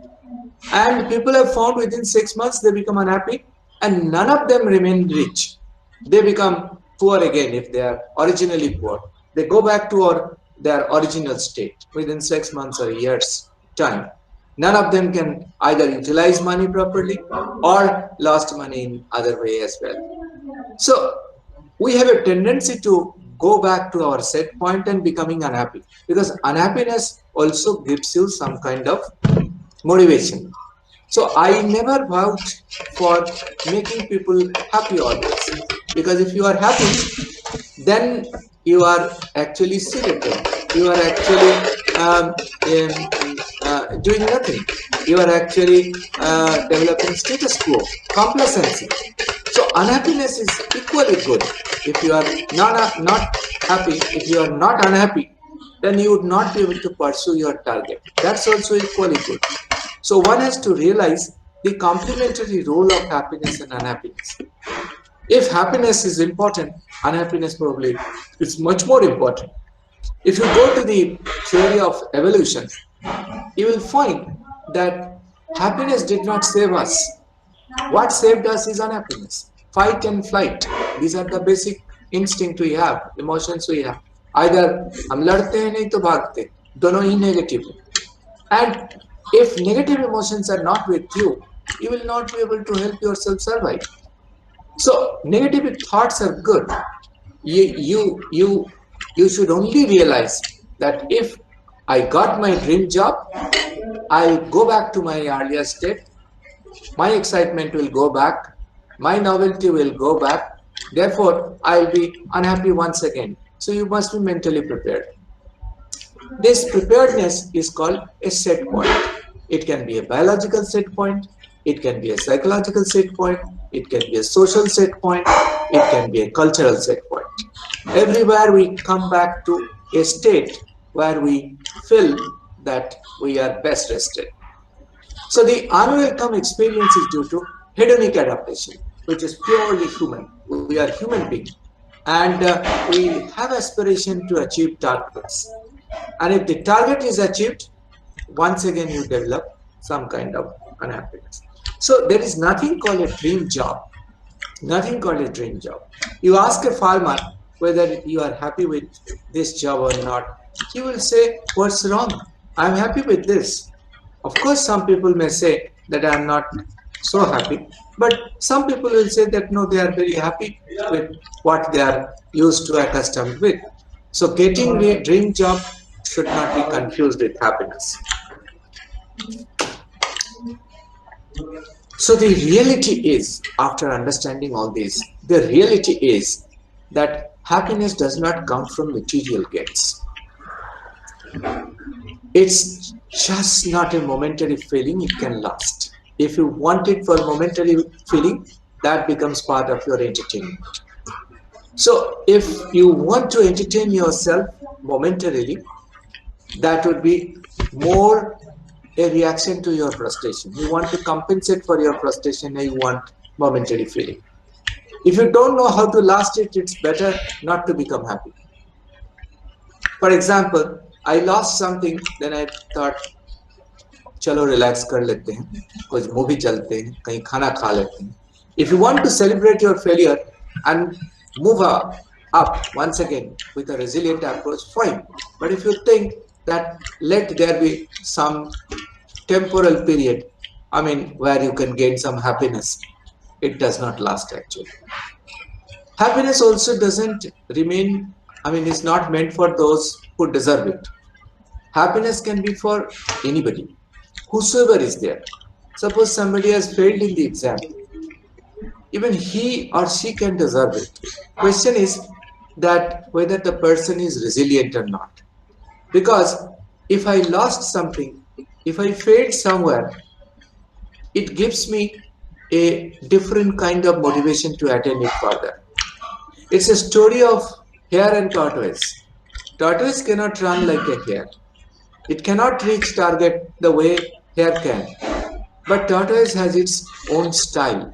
And people have found within 6 months they become unhappy, and none of them remain rich. They become poor again if they are originally poor. They go back to their original state within 6 months or a year's time. None of them can either utilize money properly or lost money in other way as well. So we have a tendency to go back to our set point and becoming unhappy, because unhappiness also gives you some kind of motivation. So I never vouch for making people happy always, because if you are happy, then you are actually sedated. You are actually doing nothing. You are actually developing status quo, complacency. So unhappiness is equally good. If you are not happy, if you are not unhappy, then you would not be able to pursue your target. That's also equally good. So one has to realize the complementary role of happiness and unhappiness. If happiness is important, unhappiness probably is much more important. If you go to the theory of evolution, you will find that happiness did not save us. What saved us is unhappiness. Fight and flight. These are the basic instinct we have, emotions we have. Either हम लड़ते हैं नहीं तो भागते, दोनों ही negative है. And if negative emotions are not with you, you will not be able to help yourself survive. So negative thoughts are good. You should only realize that if I got my dream job, I'll go back to my earlier state. My excitement will go back. My novelty will go back. Therefore, I'll be unhappy once again. So you must be mentally prepared. This preparedness is called a set point. It can be a biological set point, it can be a psychological set point, it can be a social set point, it can be a cultural set point. Everywhere we come back to a state where we feel that we are best rested. So the unwelcome experience is due to hedonic adaptation, which is purely human. We are human beings, and we have aspiration to achieve targets. And if the target is achieved, once again you develop some kind of unhappiness. So there is nothing called a dream job. Nothing called a dream job. You ask a farmer whether you are happy with this job or not. He will say, what's wrong? I'm happy with this. Of course, some people may say that I'm not so happy, but some people will say that no, they are very happy with what they are used to, accustomed with. So getting a dream job should not be confused with happiness. So the reality is, after understanding all this, the reality is that happiness does not come from material gains. It's just not a momentary feeling, it can last. If you want it for momentary feeling, that becomes part of your entertainment. So if you want to entertain yourself momentarily, that would be more a reaction to your frustration. You want to compensate for your frustration and you want momentary feeling. If you don't know how to last it, it's better not to become happy. For example, I lost something, then I thought, चलो relax कर लेते हैं, कुछ movie चलते हैं, कहीं खाना खा लेते हैं. If you want to celebrate your failure and move up once again with a resilient approach, fine. But if you think that let there be some temporal period, I mean, where you can gain some happiness, it does not last actually. Happiness also doesn't remain, I mean, it's not meant for those who deserve it. Happiness can be for anybody, whosoever is there. Suppose somebody has failed in the exam, even he or she can deserve it. Question is that whether the person is resilient or not. Because if I lost something, if I failed somewhere, it gives me a different kind of motivation to attain it further. It's a story of hare and tortoise. Tortoise cannot run like a hare. It cannot reach target the way hare can. But tortoise has its own style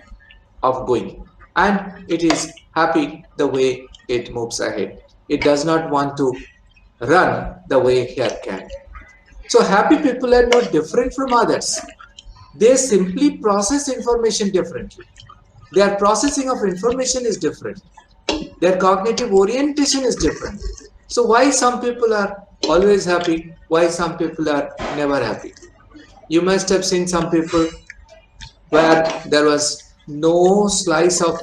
of going, and it is happy the way it moves ahead. It does not want to run the way hare can. So happy people are not different from others. They simply process information differently. Their processing of information is different. Their cognitive orientation is different. So why some people are always happy, why some people are never happy? You must have seen some people where there was no slice of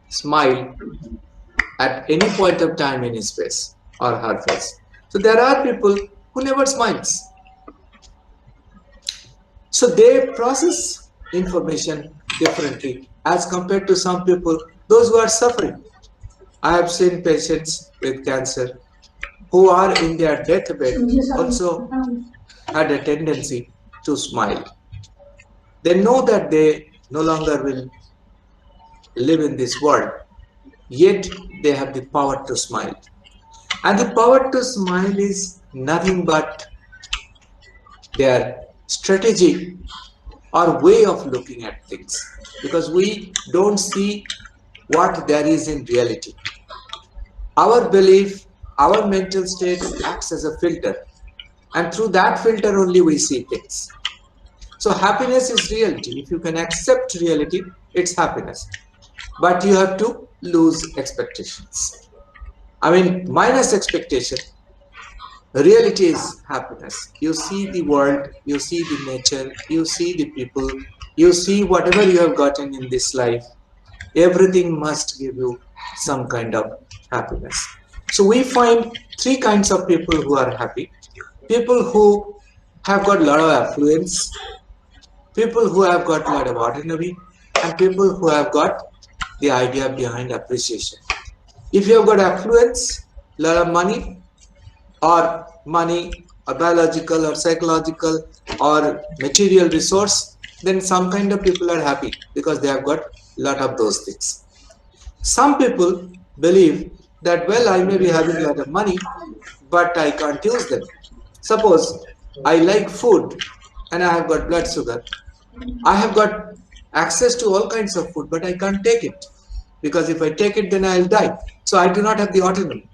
smile at any point of time in his face or her face. So there are people who never smiles. So they process information differently as compared to some people, those who are suffering. I have seen patients with cancer who are in their deathbed also had a tendency to smile. They know that they no longer will live in this world, yet they have the power to smile. And the power to smile is nothing but their strategy or way of looking at things, because we don't see what there is in reality. Our belief, our mental state acts as a filter, and through that filter only we see things. So happiness is reality. If you can accept reality, it's happiness. But you have to lose expectations. I mean, minus expectation, reality is happiness. You see the world, you see the nature, you see the people, you see whatever you have gotten in this life. Everything must give you some kind of happiness. So we find three kinds of people who are happy. People who have got a lot of affluence, people who have got a lot of autonomy, and people who have got the idea behind appreciation. If you have got affluence, a lot of money, or biological or psychological or material resource, then some kind of people are happy because they have got a lot of those things. Some people believe that, well, I may be having a lot of money, but I can't use them. Suppose I like food and I have got blood sugar. I have got access to all kinds of food, but I can't take it because if I take it, then I'll die. So I do not have the autonomy.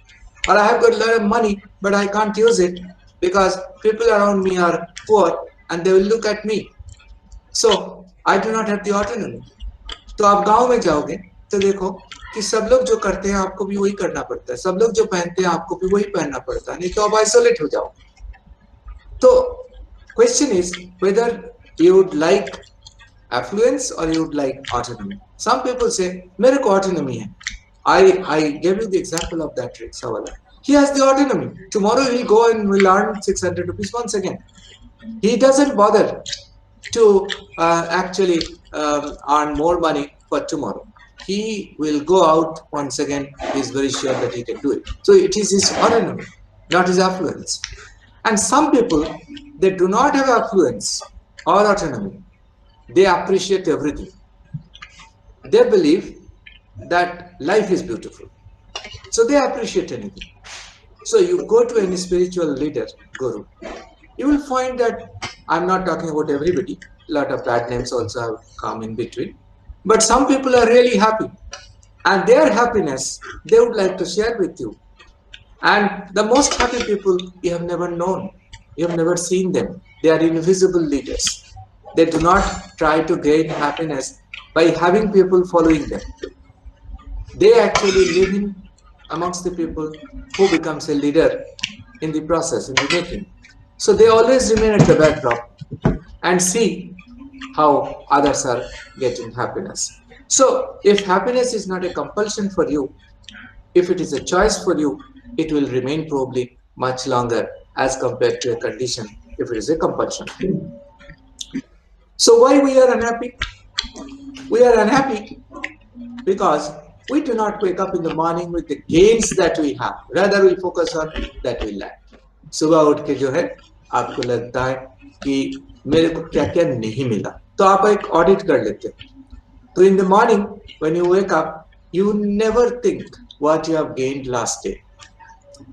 Or I have got a lot of money, but I can't use it because people around me are poor and they will look at me. So I do not have the autonomy. तो आप गांव में जाओगे तो देखो कि सब लोग जो करते हैं आपको भी वही करना पड़ता है, सब लोग जो पहनते हैं आपको भी वही पहनना पड़ता है, नहीं तो आप आइसोलेट हो जाओ. तो question is whether you would like affluence or you would like autonomy. Some people say मेरे को autonomy है. I gave you the example of that rickshaw wala. He has the autonomy. Tomorrow he'll go and will earn 600 rupees once again. He doesn't bother to actually earn more money for tomorrow. He will go out once again. He's very sure that he can do it. So it is his autonomy, not his affluence. And some people, they do not have affluence or autonomy. They appreciate everything. They believe that life is beautiful. So they appreciate anything. So you go to any spiritual leader, guru, you will find that I'm not talking about everybody. A lot of bad names also have come in between. But some people are really happy. And their happiness, they would like to share with you. And the most happy people you have never known, you have never seen them. They are invisible leaders. They do not try to gain happiness by having people following them. They actually live in amongst the people who becomes a leader in the process, in the making. So they always remain at the backdrop and see how others are getting happiness. So if happiness is not a compulsion for you, if it is a choice for you, it will remain probably much longer as compared to a condition if it is a compulsion. So why we are unhappy? We are unhappy because we do not wake up in the morning with the gains that we have. Rather we focus on that we lack. सुबह उठ के जो है आपको लगता है कि मेरे को क्या क्या नहीं मिला, तो आप एक ऑडिट कर लेते हैं. So in the morning when you wake up, you never think what you have gained last day.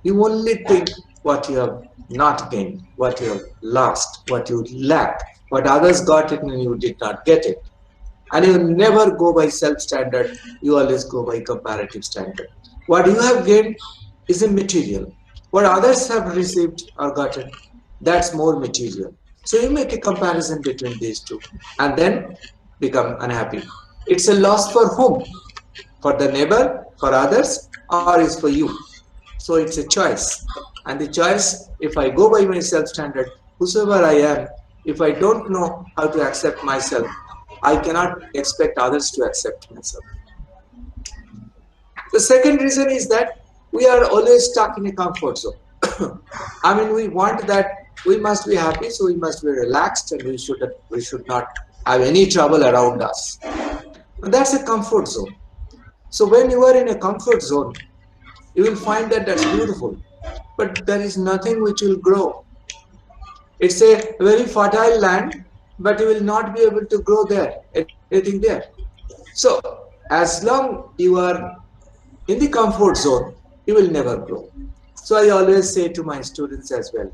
You only think what you have not gained, what you have lost, what you lack, what others got it and you did not get it. And you never go by self-standard, you always go by comparative standard. What you have gained is immaterial. What others have received or gotten, that's more material. So you make a comparison between these two and then become unhappy. It's a loss for whom? For the neighbor, for others, or is for you? So it's a choice. And the choice, if I go by my self-standard, whosoever I am, if I don't know how to accept myself, I cannot expect others to accept myself. The second reason is that we are always stuck in a comfort zone. I mean, we want that we must be happy, so we must be relaxed, and we should not have any trouble around us. And that's a comfort zone. So when you are in a comfort zone, you will find that that's beautiful, but there is nothing which will grow. It's a very fertile land, but you will not be able to grow there, anything there. So as long you are in the comfort zone, you will never grow. So I always say to my students as well,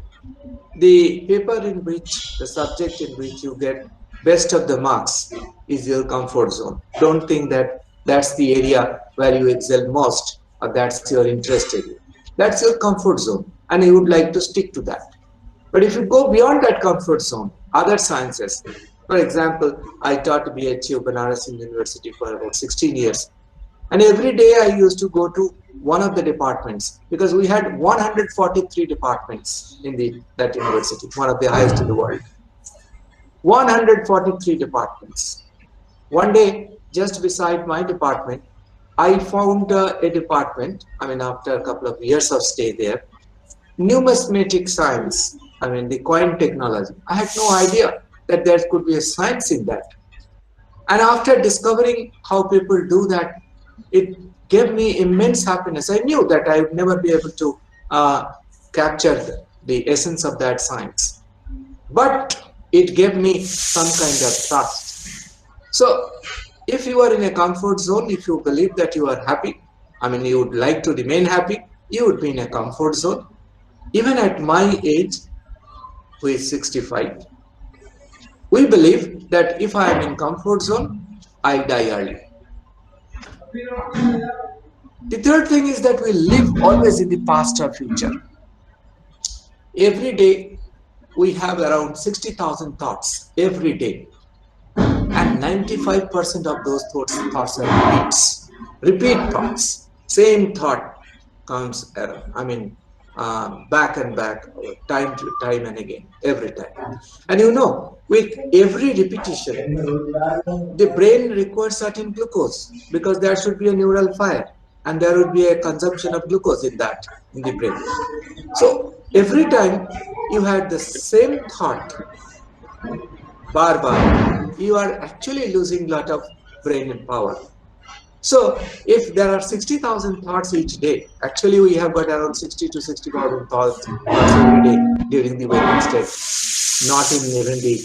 the paper in which, the subject in which you get best of the marks is your comfort zone. Don't think that that's the area where you excel most or that's your interest area. That's your comfort zone and you would like to stick to that. But if you go beyond that comfort zone, other sciences, for example, I taught BHU, Banaras University, for about 16 years. And every day I used to go to one of the departments because we had 143 departments in that university, one of the highest in the world. 143 departments. One day, just beside my department, I found a department, I mean, after a couple of years of stay there, numismatic science, I mean, the coin technology. I had no idea that there could be a science in that. And after discovering how people do that, it gave me immense happiness. I knew that I would never be able to capture the essence of that science. But it gave me some kind of trust. So if you are in a comfort zone, if you believe that you are happy, I mean, you would like to remain happy, you would be in a comfort zone. Even at my age, who is 65, we believe that if I am in comfort zone, I'll die early. The third thing is that we live always in the past or future. Every day, we have around 60,000 thoughts every day. And 95% of those thoughts are repeats. Repeat thoughts. Same thought comes, back and back, time to time and again, every time. And you know, with every repetition, the brain requires certain glucose because there should be a neural fire and there would be a consumption of glucose in the brain. So every time you had the same thought, bar, you are actually losing a lot of brain power. So if there are 60,000 thoughts each day, actually we have got around 60 to 60,000 thoughts every day during the waking state, not in even the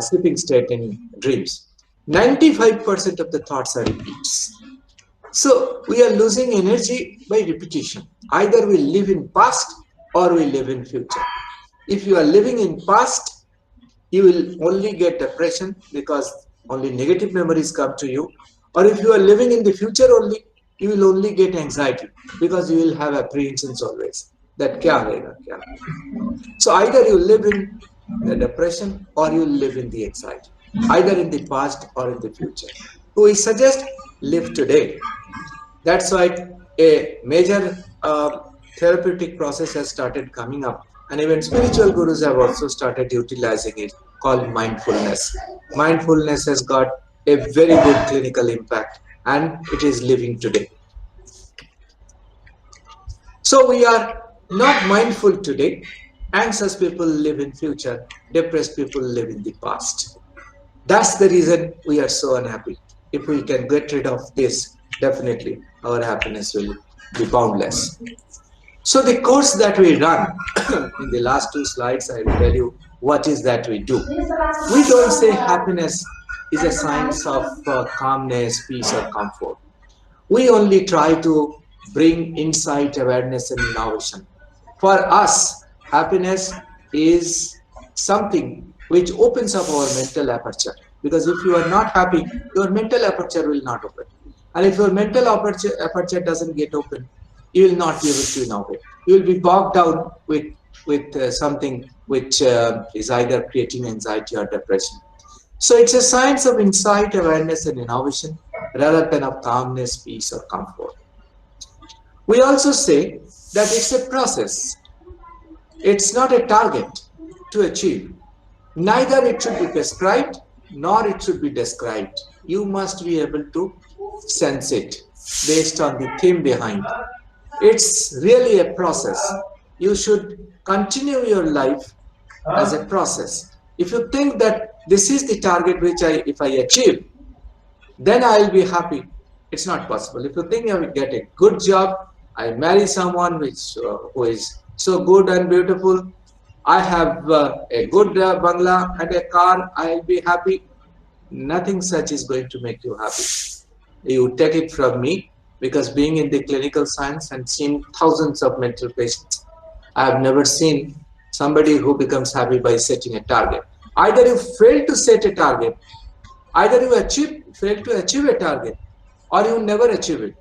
sleeping state in dreams. 95% of the thoughts are repeats. So we are losing energy by repetition. Either we live in past or we live in future. If you are living in past, you will only get depression because only negative memories come to you. Or if you are living in the future only, you will only get anxiety because you will have apprehensions always that kya hoega, kya. So either you live in the depression or you live in the anxiety, either in the past or in the future. So we suggest live today. That's why a major therapeutic process has started coming up, and even spiritual gurus have also started utilizing it, called mindfulness. Mindfulness has got a very good clinical impact, and it is living today. So we are not mindful today. Anxious people live in future. Depressed people live in the past. That's the reason we are so unhappy. If we can get rid of this, definitely our happiness will be boundless. So the course that we run, in the last two slides, I will tell you what is that we do. We don't say happiness is a science of calmness, peace, or comfort. We only try to bring insight, awareness, and innovation. For us, happiness is something which opens up our mental aperture. Because if you are not happy, your mental aperture will not open. And if your mental aperture doesn't get open, you will not be able to innovate. You will be bogged down with something which is either creating anxiety or depression. So it's a science of insight, awareness, and innovation rather than of calmness, peace, or comfort. We also say that it's a process. It's not a target to achieve. Neither it should be prescribed nor it should be described. You must be able to sense it based on the theme behind. It's really a process. You should continue your life as a process. If you think that this is the target which if I achieve, then I'll be happy. It's not possible. If you think I will get a good job, I marry someone who is so good and beautiful, I have a good bungalow and a car, I'll be happy. Nothing such is going to make you happy. You take it from me, because being in the clinical science and seeing thousands of mental patients, I have never seen somebody who becomes happy by setting a target. Either you fail to set a target, either you fail to achieve a target, or you never achieve it,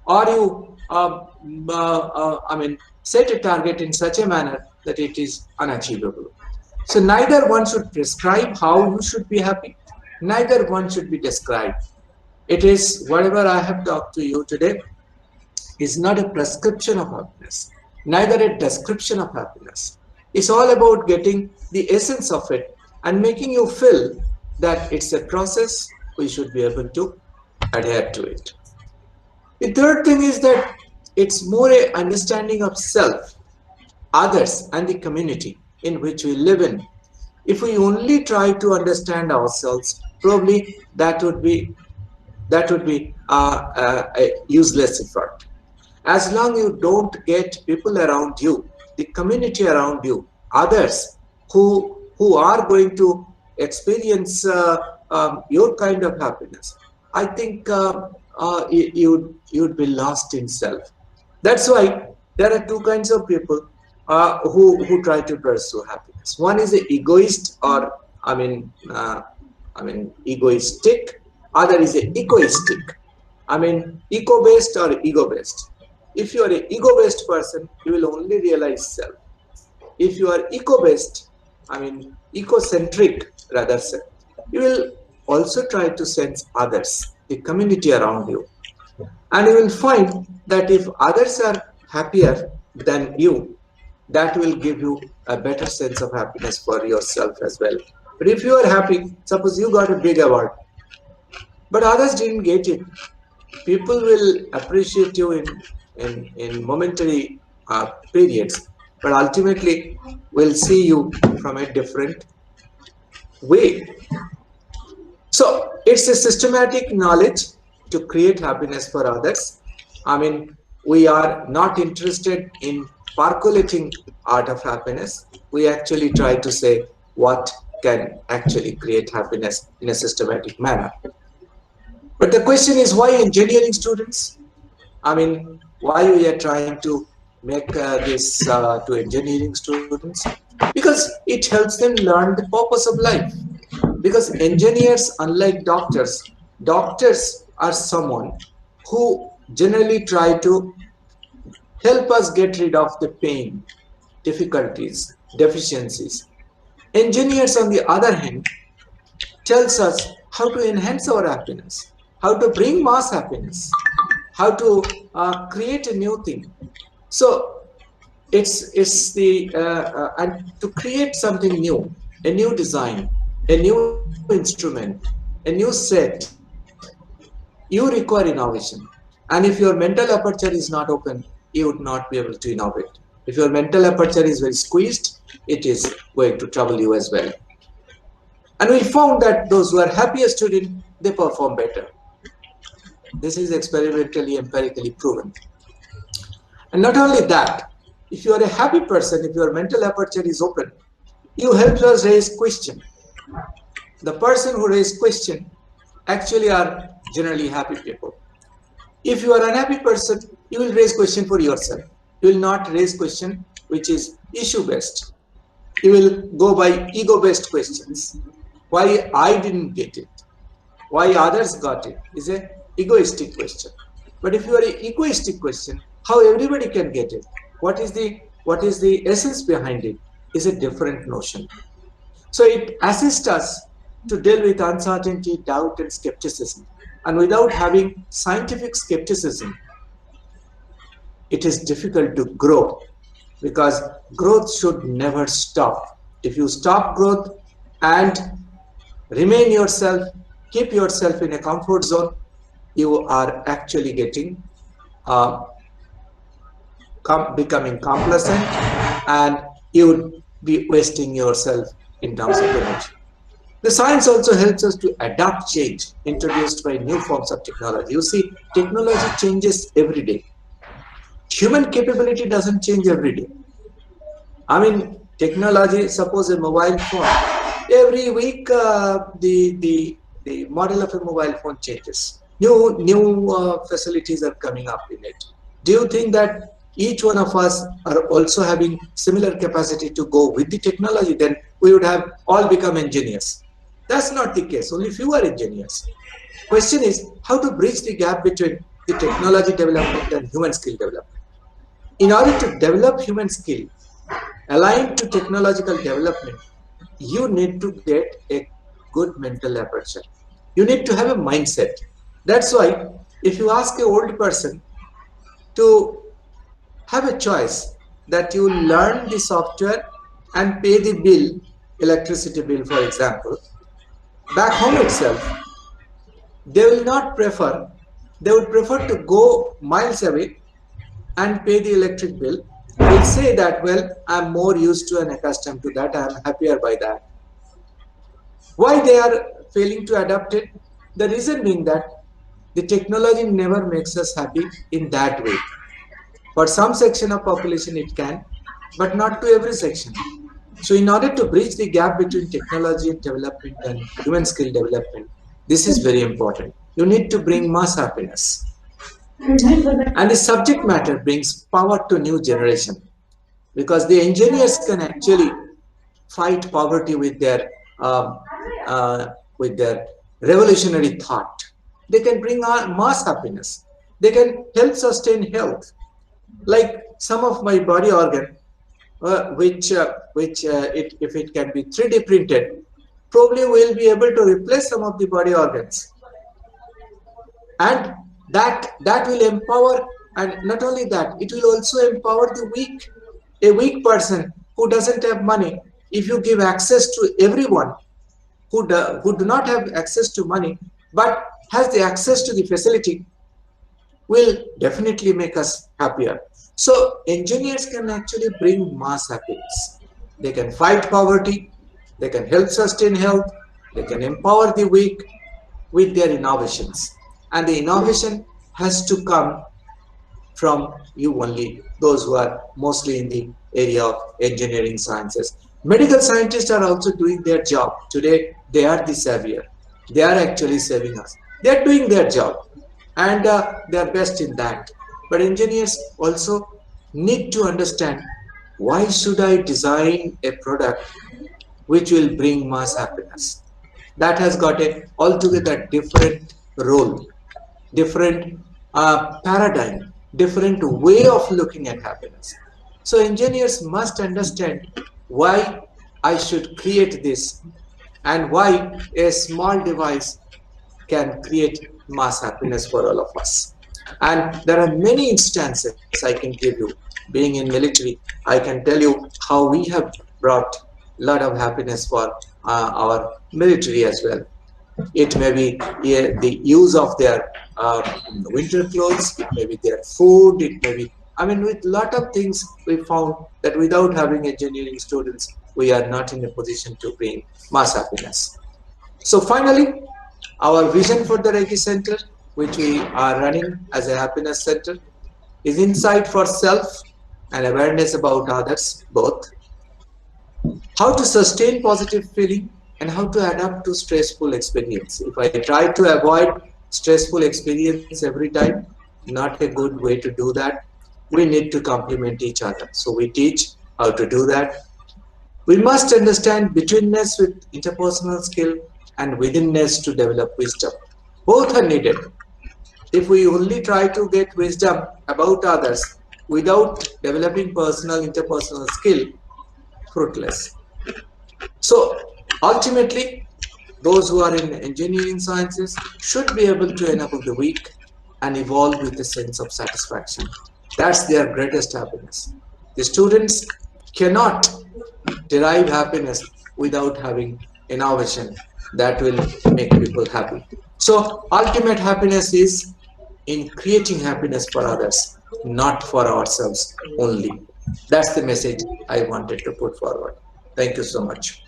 or you set a target in such a manner that it is unachievable. So neither one should prescribe how you should be happy, neither one should be described. It is whatever I have talked to you today is not a prescription of happiness, neither a description of happiness. It's all about getting the essence of it and making you feel that it's a process. We should be able to adhere to it. The third thing is that it's more a understanding of self, others, and the community in which we live in. If we only try to understand ourselves, probably that would be a useless effort. As long you don't get people around you, the community around you, others who are going to experience your kind of happiness, I think you'd be lost in self. That's why there are two kinds of people who try to pursue happiness. One is the egoist, or egoistic. Other is a egoistic. Eco-based or ego-based. If you are an ego-based person, you will only realize self. If you are eco-based, ecocentric rather, you will also try to sense others, the community around you. And you will find that if others are happier than you, that will give you a better sense of happiness for yourself as well. But if you are happy, suppose you got a big award, but others didn't get it, people will appreciate you in momentary periods, but ultimately will see you from a different way. So it's a systematic knowledge to create happiness for others. I mean, we are not interested in percolating art of happiness. We actually try to say what can actually create happiness in a systematic manner. But the question is, why engineering students? I mean, why we are trying to make this to engineering students? Because it helps them learn the purpose of life. Because engineers, unlike doctors, doctors are someone who generally try to help us get rid of the pain, difficulties, deficiencies. Engineers, on the other hand, tells us how to enhance our happiness, how to bring mass happiness, how to create a new thing. So it's the and to create something new, a new design, a new instrument, a new set, you require innovation. And if your mental aperture is not open, you would not be able to innovate. If your mental aperture is very squeezed, it is going to trouble you as well. And we found that those who are happier students, they perform better. This is experimentally, empirically proven. And not only that, if you are a happy person, if your mental aperture is open, you help us raise question. The person who raise question actually are generally happy people. If you are an unhappy person, you will raise question for yourself. You will not raise question which is issue based. You will go by ego based questions. Why I didn't get it? Why others got it is a egoistic question. But if you are an egoistic question, how everybody can get it? What is the essence behind it is a different notion. So it assists us to deal with uncertainty, doubt, and skepticism. And without having scientific skepticism, it is difficult to grow because growth should never stop. If you stop growth and remain yourself, keep yourself in a comfort zone, you are actually getting uh, becoming complacent, and you would be wasting yourself in terms of energy. The science also helps us to adapt change introduced by new forms of technology. You see, technology changes every day. Human capability doesn't change every day. I mean, technology, suppose a mobile phone, every week the model of a mobile phone changes. New facilities are coming up in it. Do you think that each one of us are also having similar capacity to go with the technology? Then we would have all become engineers. That's not the case. Only few are engineers. Question is how to bridge the gap between the technology development and human skill development. In order to develop human skill aligned to technological development, you need to get a good mental aperture. You need to have a mindset. That's why if you ask an old person to have a choice that you learn the software and pay the bill, electricity bill for example, back home itself, they will not prefer, they would prefer to go miles away and pay the electric bill. Will say that, well, I'm more used to and accustomed to that, I'm happier by that. Why they are failing to adapt it? The reason being that the technology never makes us happy in that way. For some section of population it can, but not to every section. So in order to bridge the gap between technology development and human skill development, this is very important. You need to bring mass happiness. And the subject matter brings power to new generation because the engineers can actually fight poverty um, with their revolutionary thought. They can bring mass happiness. They can help sustain health. Like some of my body organ, if it can be 3D printed, probably we'll be able to replace some of the body organs, and that will empower. And not only that, it will also empower the weak, a weak person who doesn't have money. If you give access to everyone who do not have access to money but has the access to the facility, will definitely make us happier. So engineers can actually bring mass happiness. They can fight poverty, they can help sustain health, they can empower the weak with their innovations. and the innovation has to come from you only, those who are mostly in the area of engineering sciences. Medical scientists are also doing their job. Today, they are the savior. They are actually saving us. They are doing their job and they are best in that. But engineers also need to understand, why should I design a product which will bring mass happiness? That has got a altogether different role, different paradigm, different way of looking at happiness. So engineers must understand why I should create this and why a small device can create mass happiness for all of us. And there are many instances I can give you. Being in military, I can tell you how we have brought a lot of happiness for our military as well. It may be, yeah, the use of their winter clothes, it may be their food, it may be, I mean, with lot of things we found that without having engineering students, we are not in a position to bring mass happiness. So finally, our vision for the Reiki Center, which we are running as a happiness center, is insight for self and awareness about others, both. How to sustain positive feeling and how to adapt to stressful experience. If I try to avoid stressful experience every time, not a good way to do that. We need to complement each other. So we teach how to do that. We must understand betweenness with interpersonal skill and withinness to develop wisdom. Both are needed. If we only try to get wisdom about others without developing personal interpersonal skill, fruitless. So ultimately, those who are in engineering sciences should be able to enable the weak and evolve with a sense of satisfaction. That's their greatest happiness. The students cannot derive happiness without having innovation that will make people happy. So ultimate happiness is in creating happiness for others, not for ourselves only. That's the message I wanted to put forward. Thank you so much.